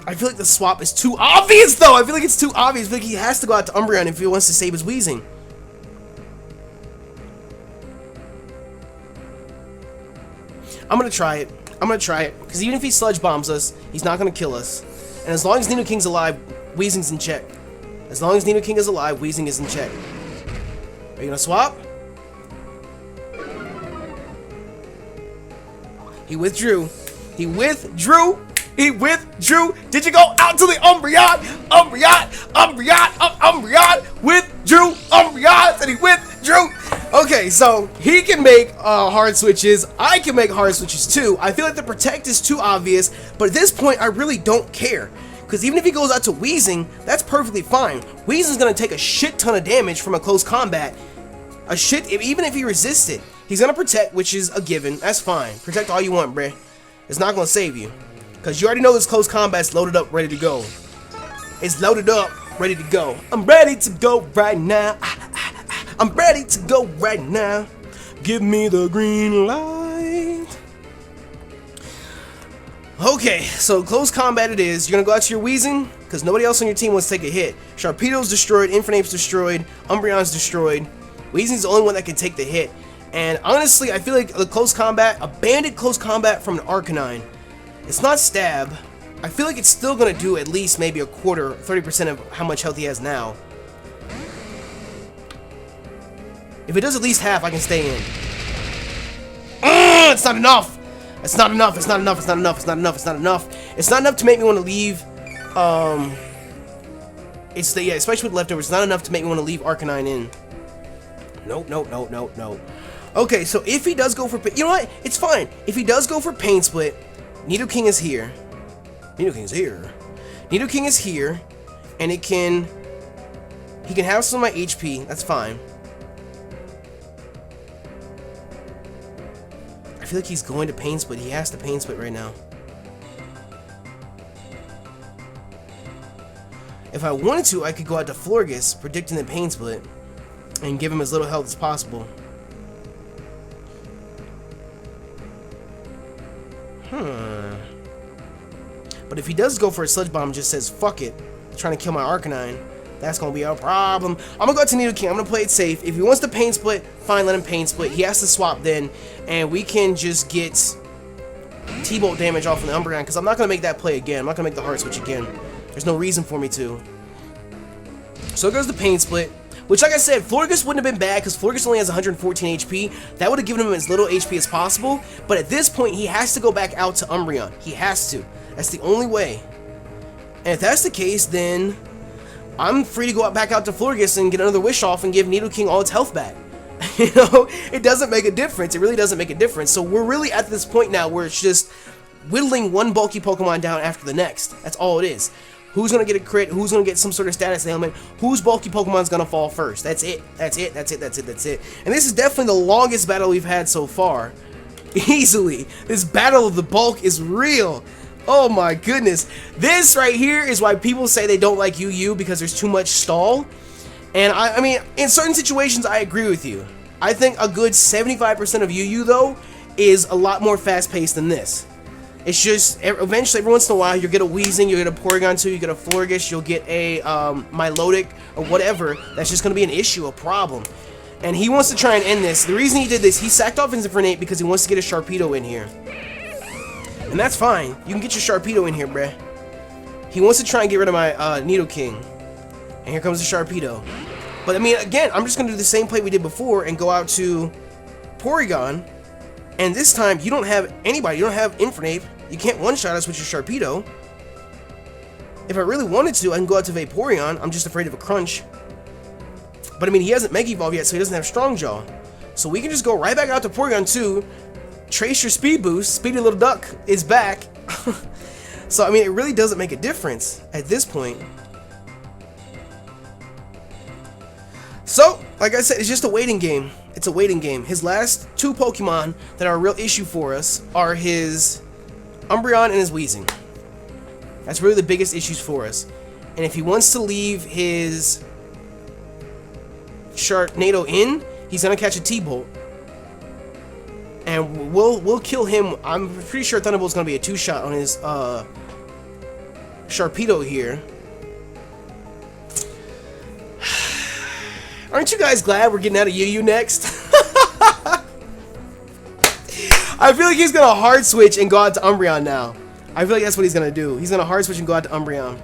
I feel like the swap is too obvious, though. I feel like it's too obvious. I feel like he has to go out to Umbreon if he wants to save his Weezing. I'm going to try it. I'm going to try it. Because even if he Sludge Bombs us, he's not going to kill us. And as long as Nidoking's alive, Weezing's in check. As long as Nidoking is alive, Weezing is in check. Are you gonna swap? He withdrew. He withdrew. He withdrew. Did you go out to the Umbreon? Umbreon withdrew. Umbreon and he withdrew. Okay, so he can make hard switches. I can make hard switches too. I feel like the Protect is too obvious, but at this point, I really don't care. Because even if he goes out to Weezing, that's perfectly fine. Weezing's gonna take a shit ton of damage from a close combat. Even if he resists it, he's gonna Protect, which is a given. That's fine. Protect all you want, bruh. It's not gonna save you. Because you already know this close combat's loaded up, ready to go. It's loaded up, ready to go. I'm ready to go right now. I'm ready to go right now. Give me the green light. Okay, so close combat it is. You're gonna go out to your Weezing, because nobody else on your team wants to take a hit. Sharpedo's destroyed, Infernape's destroyed, Umbreon's destroyed. Weezing's the only one that can take the hit. And honestly, I feel like the close combat, a banded close combat from an Arcanine, it's not stab. I feel like it's still gonna do at least maybe a quarter, 30% of how much health he has now. If it does at least half, I can stay in. It's not enough. It's not enough. It's not enough. It's not enough. It's not enough. It's not enough. It's not enough to make me want to leave. Especially with leftovers, it's not enough to make me want to leave Arcanine in. Nope. Okay, so if he does go for, you know what? It's fine. If he does go for Pain Split, Nidoking is here. Nidoking is here, and he can have some of my HP. That's fine. I feel like he's going to Pain Split. He has to Pain Split right now. If I wanted to, I could go out to Florges, predicting the Pain Split, and give him as little health as possible. But if he does go for a Sludge Bomb, just says fuck it, trying to kill my Arcanine, that's gonna be a problem. I'm gonna go out to Nidoking. I'm gonna play it safe. If he wants to Pain Split, fine, let him Pain Split. He has to swap then, and we can just get T-Bolt damage off of the Umbreon, because I'm not gonna make that play again. I'm not gonna make the Heart Switch again. There's no reason for me to. So it goes the Pain Split, which, like I said, Florges wouldn't have been bad, because Florges only has 114 HP. That would have given him as little HP as possible, but at this point, he has to go back out to Umbreon. He has to. That's the only way. And if that's the case, then I'm free to go back out to Florges and get another wish off and give Nidoking all its health back. You know, it doesn't make a difference. It really doesn't make a difference. So we're really at this point now where it's just whittling one bulky Pokemon down after the next. That's all it is. Who's going to get a crit? Who's going to get some sort of status ailment? Whose bulky Pokemon's going to fall first? That's it. That's it. That's it. That's it. That's it. And this is definitely the longest battle we've had so far. Easily. This battle of the bulk is real. Oh my goodness. This right here is why people say they don't like UU, because there's too much stall. And I mean, in certain situations, I agree with you. I think a good 75% of UU, though, is a lot more fast-paced than this. It's just, eventually, every once in a while, you'll get a Weezing, you'll get a Porygon 2, you get a Florges, you'll get a Milotic, or whatever. That's just going to be an issue, a problem. And he wants to try and end this. The reason he did this, he sacked off Infernape because he wants to get a Sharpedo in here. And that's fine. You can get your Sharpedo in here, bruh. He wants to try and get rid of my Nidoking. And here comes the Sharpedo. But, I mean, again, I'm just going to do the same play we did before and go out to Porygon. And this time, you don't have anybody. You don't have Infernape. You can't one-shot us with your Sharpedo. If I really wanted to, I can go out to Vaporeon. I'm just afraid of a Crunch. But, I mean, he hasn't Mega Evolved yet, so he doesn't have Strong Jaw. So we can just go right back out to Porygon 2, trace your Speed Boost. Speedy Little Duck is back. So, I mean, it really doesn't make a difference at this point. So, like I said, it's just a waiting game. It's a waiting game. His last two Pokemon that are a real issue for us are his Umbreon and his Weezing. That's really the biggest issues for us. And if he wants to leave his Sharknado in, he's gonna catch a T-Bolt. And we'll kill him. I'm pretty sure Thunderbolt's gonna be a 2-shot on his Sharpedo here. Aren't you guys glad we're getting out of UU next? I feel like he's gonna hard switch and go out to Umbreon now. I feel like that's what he's gonna do. He's gonna hard switch and go out to Umbreon.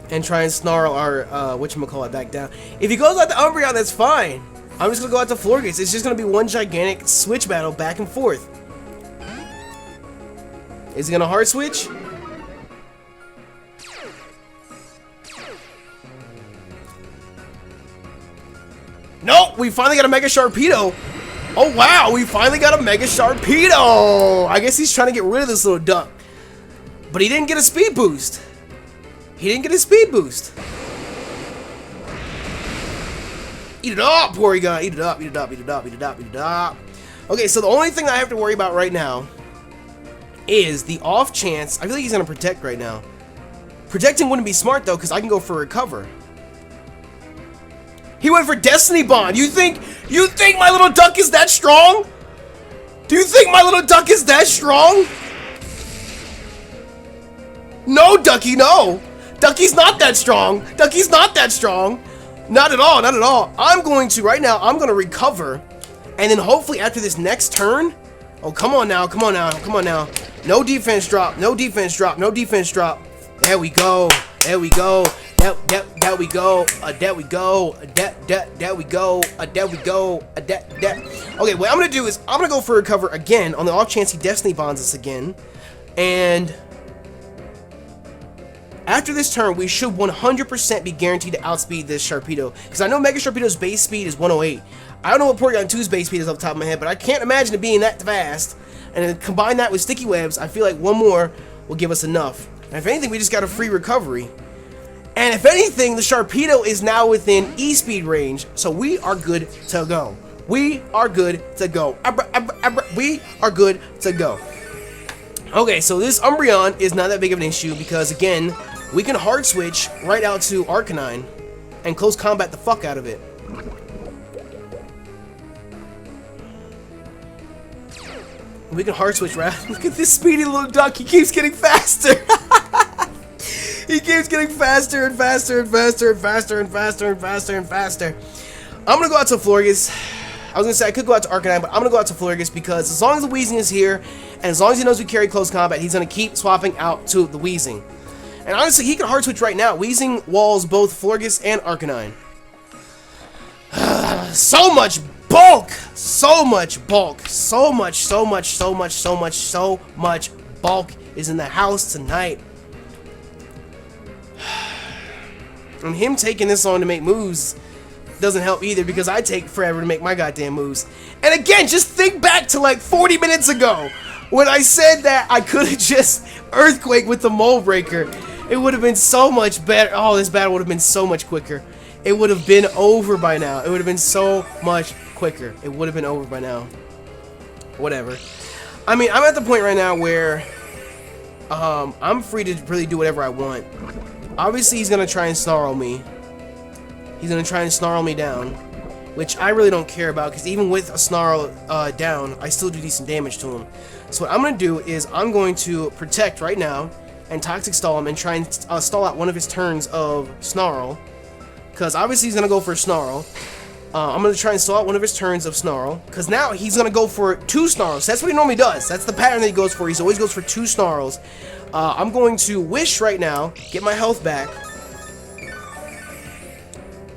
And try and snarl our, whatchamacallit back down. If he goes out to Umbreon, that's fine. I'm just gonna go out to Florges. It's just gonna be one gigantic switch battle back and forth. Is he gonna hard switch? Nope, we finally got a Mega Sharpedo. Oh wow, we finally got a Mega Sharpedo. I guess he's trying to get rid of this little duck. But he didn't get a speed boost. He didn't get a speed boost. Eat it up, Porygon. Eat it up, eat it up, eat it up, eat it up, eat it up. Okay, so the only thing I have to worry about right now is the off chance. I feel like he's gonna protect right now. Protecting wouldn't be smart though, because I can go for recover. He went for Destiny Bond. You think my little duck is that strong? Do you think my little duck is that strong? No, Ducky, no. Ducky's not that strong. Ducky's not that strong. Not at all, not at all. I'm going to, right now, I'm going to recover. And then hopefully after this next turn. Oh, come on now, come on now, come on now. No defense drop, no defense drop, no defense drop. There we go. There we go. There we go. There we go. There we go. There we go. Okay, what I'm gonna do is I'm gonna go for recover again on the off chance he Destiny Bonds us again, and after this turn we should 100% be guaranteed to outspeed this Sharpedo, because I know Mega Sharpedo's base speed is 108. I don't know what Porygon 2's base speed is off the top of my head, but I can't imagine it being that fast. And then combine that with Sticky Webs, I feel like one more will give us enough. And if anything, we just got a free recovery. And if anything, the Sharpedo is now within E-Speed range, so we are good to go. We are good to go. We are good to go. Okay, so this Umbreon is not that big of an issue because, again, we can hard switch right out to Arcanine and close combat the fuck out of it. We can hard switch right. Look at this speedy little duck. He keeps getting faster. He keeps getting faster and faster and faster and faster and faster and faster and faster. I'm gonna go out to Florges. I was gonna say I could go out to Arcanine, but I'm gonna go out to Florges because as long as the Weezing is here, and as long as he knows we carry close combat, he's gonna keep swapping out to the Weezing. And honestly, he can hard switch right now. Weezing walls both Florges and Arcanine. So much bulk! So much bulk! So much bulk is in the house tonight. And him taking this on to make moves doesn't help either because I take forever to make my goddamn moves. And again, just think back to like 40 minutes ago when I said that I could have just Earthquake with the Mole Breaker. It would have been so much better. Oh, this battle would have been so much quicker. It would have been over by now. It would have been so much quicker. It would have been over by now. Whatever. I mean, I'm at the point right now where I'm free to really do whatever I want. Obviously, he's going to try and snarl me. He's going to try and snarl me down. which I really don't care about, because even with a Snarl down, I still do decent damage to him. So what I'm going to do is I'm going to Protect right now, and Toxic Stall him, and try and stall out one of his turns of Snarl, because obviously he's going to go for Snarl. I'm going to try and stall out one of his turns of Snarl, because now he's going to go for 2 Snarls. That's what he normally does. That's the pattern that he goes for. He always goes for 2 Snarls. I'm going to Wish right now, get my health back,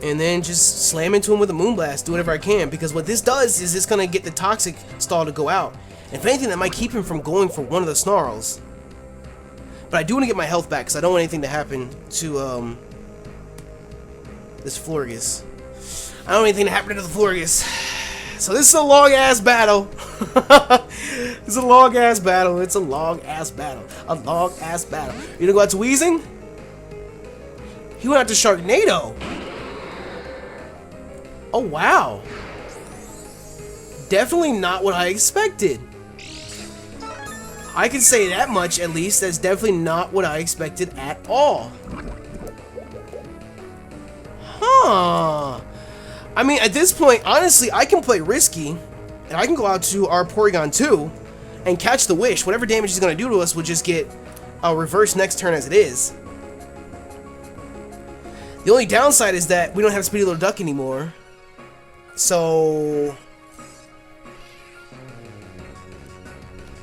and then just slam into him with a Moonblast, do whatever I can, because what this does is it's going to get the Toxic Stall to go out. And if anything, that might keep him from going for one of the Snarls. But I do want to get my health back, because I don't want anything to happen to this Florges. I don't want anything to happen to the Florges. So this is a long-ass battle. This is a long-ass battle. It's a long-ass battle. A long-ass battle. You gonna go out to Weezing? He went out to Sharknado. Oh, wow. Definitely not what I expected. I can say that much, at least. That's definitely not what I expected at all. Huh. I mean, at this point, honestly, I can play risky, and I can go out to our Porygon 2 and catch the Wish. Whatever damage he's going to do to us, we'll just get a reverse next turn as it is. The only downside is that we don't have Speedy Little Duck anymore. So...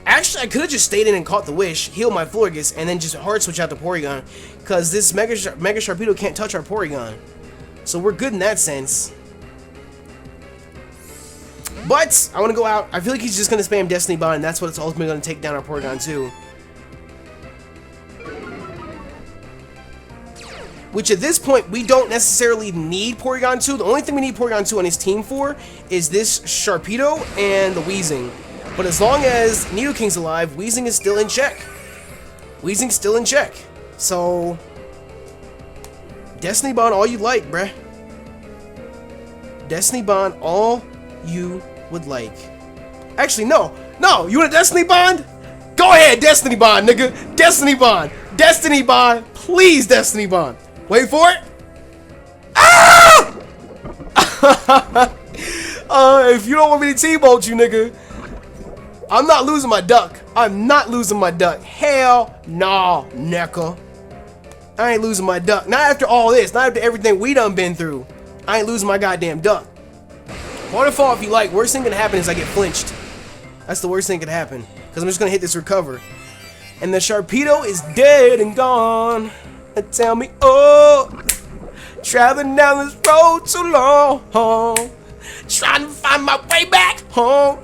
Actually, I could have just stayed in and caught the Wish, heal my Florges, and then just hard switch out to Porygon, because this Mega Sharpedo can't touch our Porygon. So we're good in that sense. But I want to go out. I feel like he's just going to spam Destiny Bond, and that's what's ultimately going to take down our Porygon 2. Which at this point, we don't necessarily need Porygon 2. The only thing we need Porygon 2 on his team for is this Sharpedo and the Weezing. But as long as Nidoking's alive, Weezing is still in check. Weezing's still in check. So, Destiny Bond all you like, bruh. Destiny Bond all you would like. Actually, no. No, you want a Destiny Bond? Go ahead, Destiny Bond, nigga. Destiny Bond. Destiny Bond. Please, Destiny Bond. Wait for it. Ah! If you don't want me to T-bolt you, nigga, I'm not losing my duck. I'm not losing my duck. Hell nah, Necka. I ain't losing my duck. Not after all this. Not after everything we done been through. I ain't losing my goddamn duck. Waterfall if you like. Worst thing can happen is I get flinched. That's the worst thing can happen. Because I'm just going to hit this recover. And the Sharpedo is dead and gone. And tell me, oh, traveling down this road so long. Trying to find my way back home.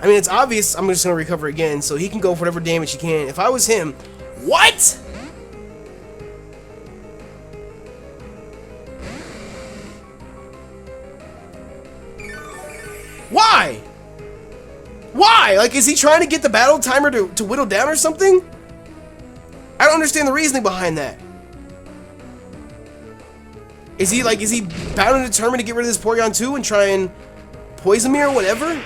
I mean, it's obvious I'm just going to recover again, so he can go for whatever damage he can. If I was him... What?! Why? Why? Like, is he trying to get the battle timer to whittle down or something? I don't understand the reasoning behind that. Is he bound and determined to get rid of this Porygon 2 and try and poison me or whatever?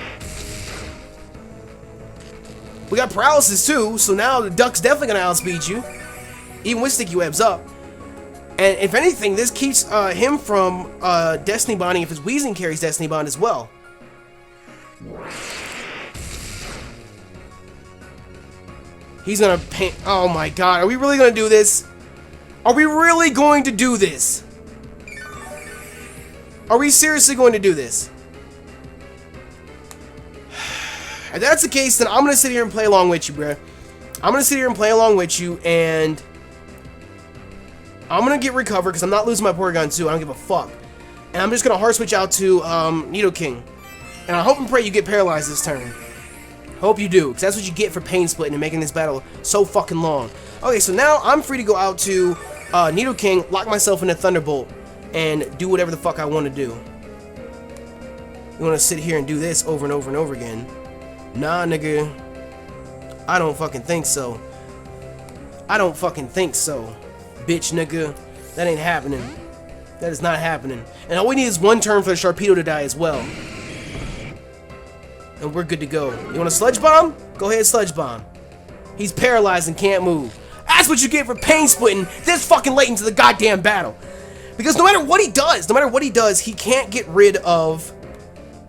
We got Paralysis too, so now the Duck's definitely gonna outspeed you, even with Sticky Webs up. And if anything, this keeps him from Destiny Bonding if his Weezing carries Destiny Bond as well. He's gonna paint. Oh my god, are we really gonna do this? Are we really going to do this? Are we seriously going to do this? If that's the case, then I'm going to sit here and play along with you, bruh. I'm going to sit here and play along with you, and I'm going to get recovered, because I'm not losing my Porygon 2. I don't give a fuck. And I'm just going to hard switch out to Nidoking. And I hope and pray you get paralyzed this turn. Hope you do, because that's what you get for pain splitting and making this battle so fucking long. Okay, so now I'm free to go out to Nidoking, lock myself in a Thunderbolt, and do whatever the fuck I want to do. You want to sit here and do this over and over and over again? Nah, nigga. I don't fucking think so. I don't fucking think so. Bitch, nigga. That ain't happening. That is not happening. And all we need is one turn for the Sharpedo to die as well. And we're good to go. You want a Sludge Bomb? Go ahead, Sludge Bomb. He's paralyzed and can't move. That's what you get for pain splitting this fucking late into the goddamn battle. Because no matter what he does, he can't get rid of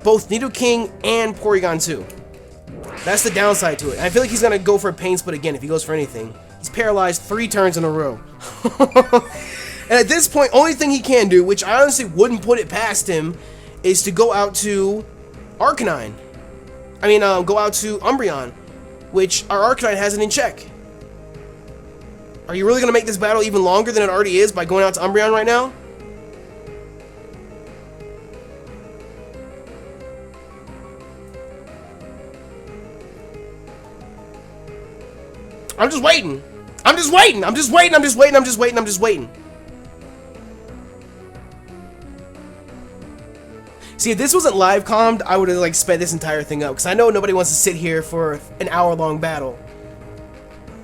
both Nidoking and Porygon 2. That's the downside to it. I feel like he's going to go for a Pain Split again if he goes for anything. He's paralyzed 3 turns in a row. And at this point, only thing he can do, which I honestly wouldn't put it past him, is to go out to Arcanine. I mean, go out to Umbreon, which our Arcanine has it in check. Are you really going to make this battle even longer than it already is by going out to Umbreon right now? I'm just waiting. I'm just waiting. I'm just waiting. I'm just waiting. I'm just waiting. I'm just waiting. See, if this wasn't live commed, I would have like sped this entire thing up because I know nobody wants to sit here for an hour-long battle.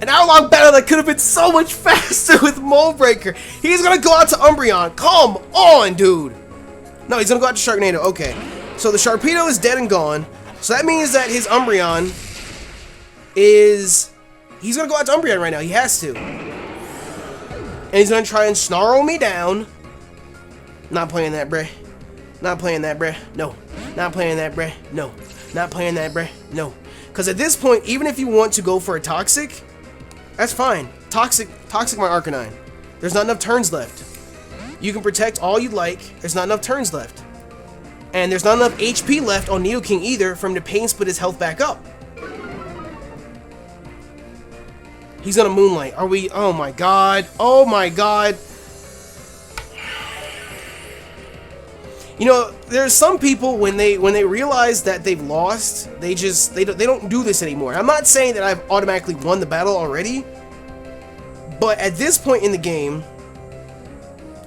An hour-long battle that could have been so much faster with Mold Breaker. He's gonna go out to Umbreon. Come on, dude. No, he's gonna go out to Sharknado. Okay, so the Sharpedo is dead and gone. So that means that his Umbreon is... He's gonna go out to Umbreon right now. He has to. And he's gonna try and snarl me down. Not playing that, bruh. Not playing that, bruh. No. Not playing that, bruh. No. Not playing that, bruh. No. Because at this point, even if you want to go for a Toxic, that's fine. Toxic my Arcanine. There's not enough turns left. You can protect all you'd like. There's not enough turns left. And there's not enough HP left on Nidoking either for him to Pain Split his health back up. He's gonna Moonlight. Are we? Oh my god. Oh my god. You know, there's some people when they realize that they've lost, they don't do this anymore. I'm not saying that I've automatically won the battle already, but at this point in the game,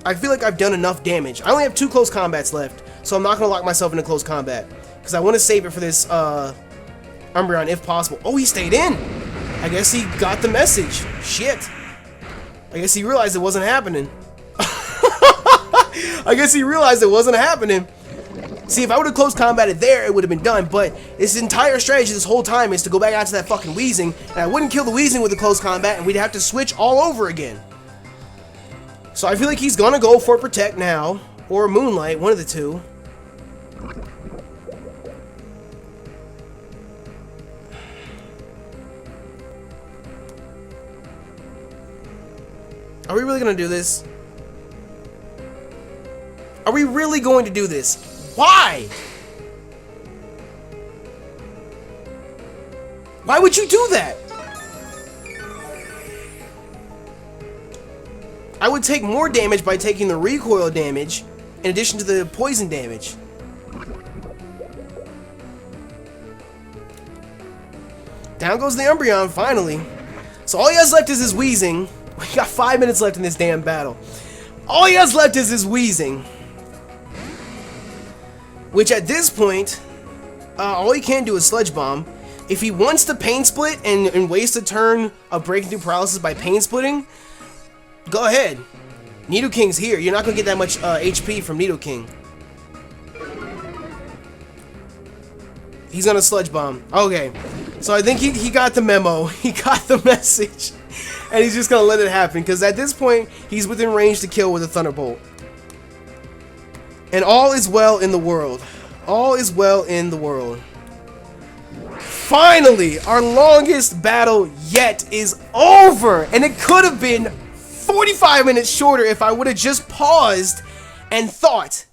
I feel like I've done enough damage. I only have 2 close combats left, so I'm not gonna lock myself into close combat because I want to save it for this Umbreon if possible. Oh, he stayed in. I guess he got the message. Shit. I guess he realized it wasn't happening. I guess he realized it wasn't happening. See, if I would have close combated there, it would have been done. But his entire strategy this whole time is to go back out to that fucking Weezing, and I wouldn't kill the Weezing with the close combat, and we'd have to switch all over again. So I feel like he's gonna go for Protect now, or Moonlight, one of the two. Are we really gonna do this? Are we really going to do this? Why? Why would you do that? I would take more damage by taking the recoil damage in addition to the poison damage. Down goes the Umbreon, finally. So all he has left is his Weezing. We got 5 minutes left in this damn battle. All he has left is his Weezing. Which at this point, all he can do is Sludge Bomb. If he wants to Pain Split and waste a turn of breaking through paralysis by Pain Splitting, go ahead. Nidoking's here. You're not going to get that much HP from Nidoking. He's going to Sludge Bomb. Okay. So I think he got the memo. He got the message. And he's just going to let it happen. Because at this point, he's within range to kill with a Thunderbolt. And all is well in the world. All is well in the world. Finally, our longest battle yet is over. And it could have been 45 minutes shorter if I would have just paused and thought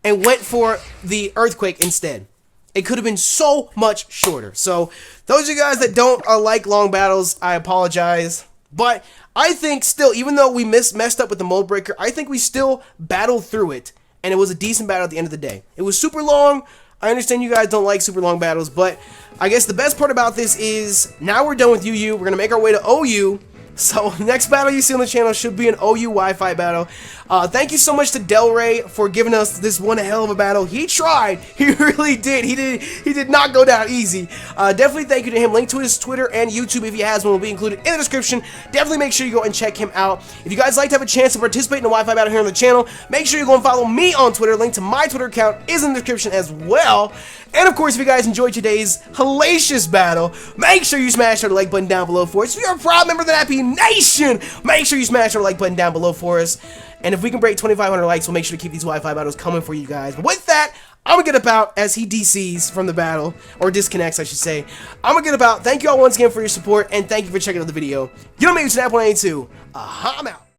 and went for the Earthquake instead. It could have been so much shorter. So, those of you guys that don't like long battles, I apologize. But I think still, even though we messed up with the Mold Breaker, I think we still battled through it. And it was a decent battle at the end of the day. It was super long. I understand you guys don't like super long battles, but I guess the best part about this is now we're done with UU. We're going to make our way to OU. So next battle you see on the channel should be an OU Wi-Fi battle. Thank you so much to Delray for giving us this one hell of a battle. He tried. He really did. He did not go down easy. Definitely thank you to him. Link to his Twitter and YouTube if he has one will be included in the description. Definitely make sure you go and check him out. If you guys like to have a chance to participate in a Wi-Fi battle here on the channel, make sure you go and follow me on Twitter. Link to my Twitter account is in the description as well. And of course, if you guys enjoyed today's hellacious battle, make sure you smash that like button down below for us. If you're a proud member of the Happy Ruby Nation. Make sure you smash our like button down below for us. And if we can break 2,500 likes, we'll make sure to keep these Wi-Fi battles coming for you guys. But with that, I'm gonna get about as he DCs from the battle, or disconnects, I should say. I'm gonna get about. Thank you all once again for your support, and thank you for checking out the video. You know me, it's Snap182. I'm out.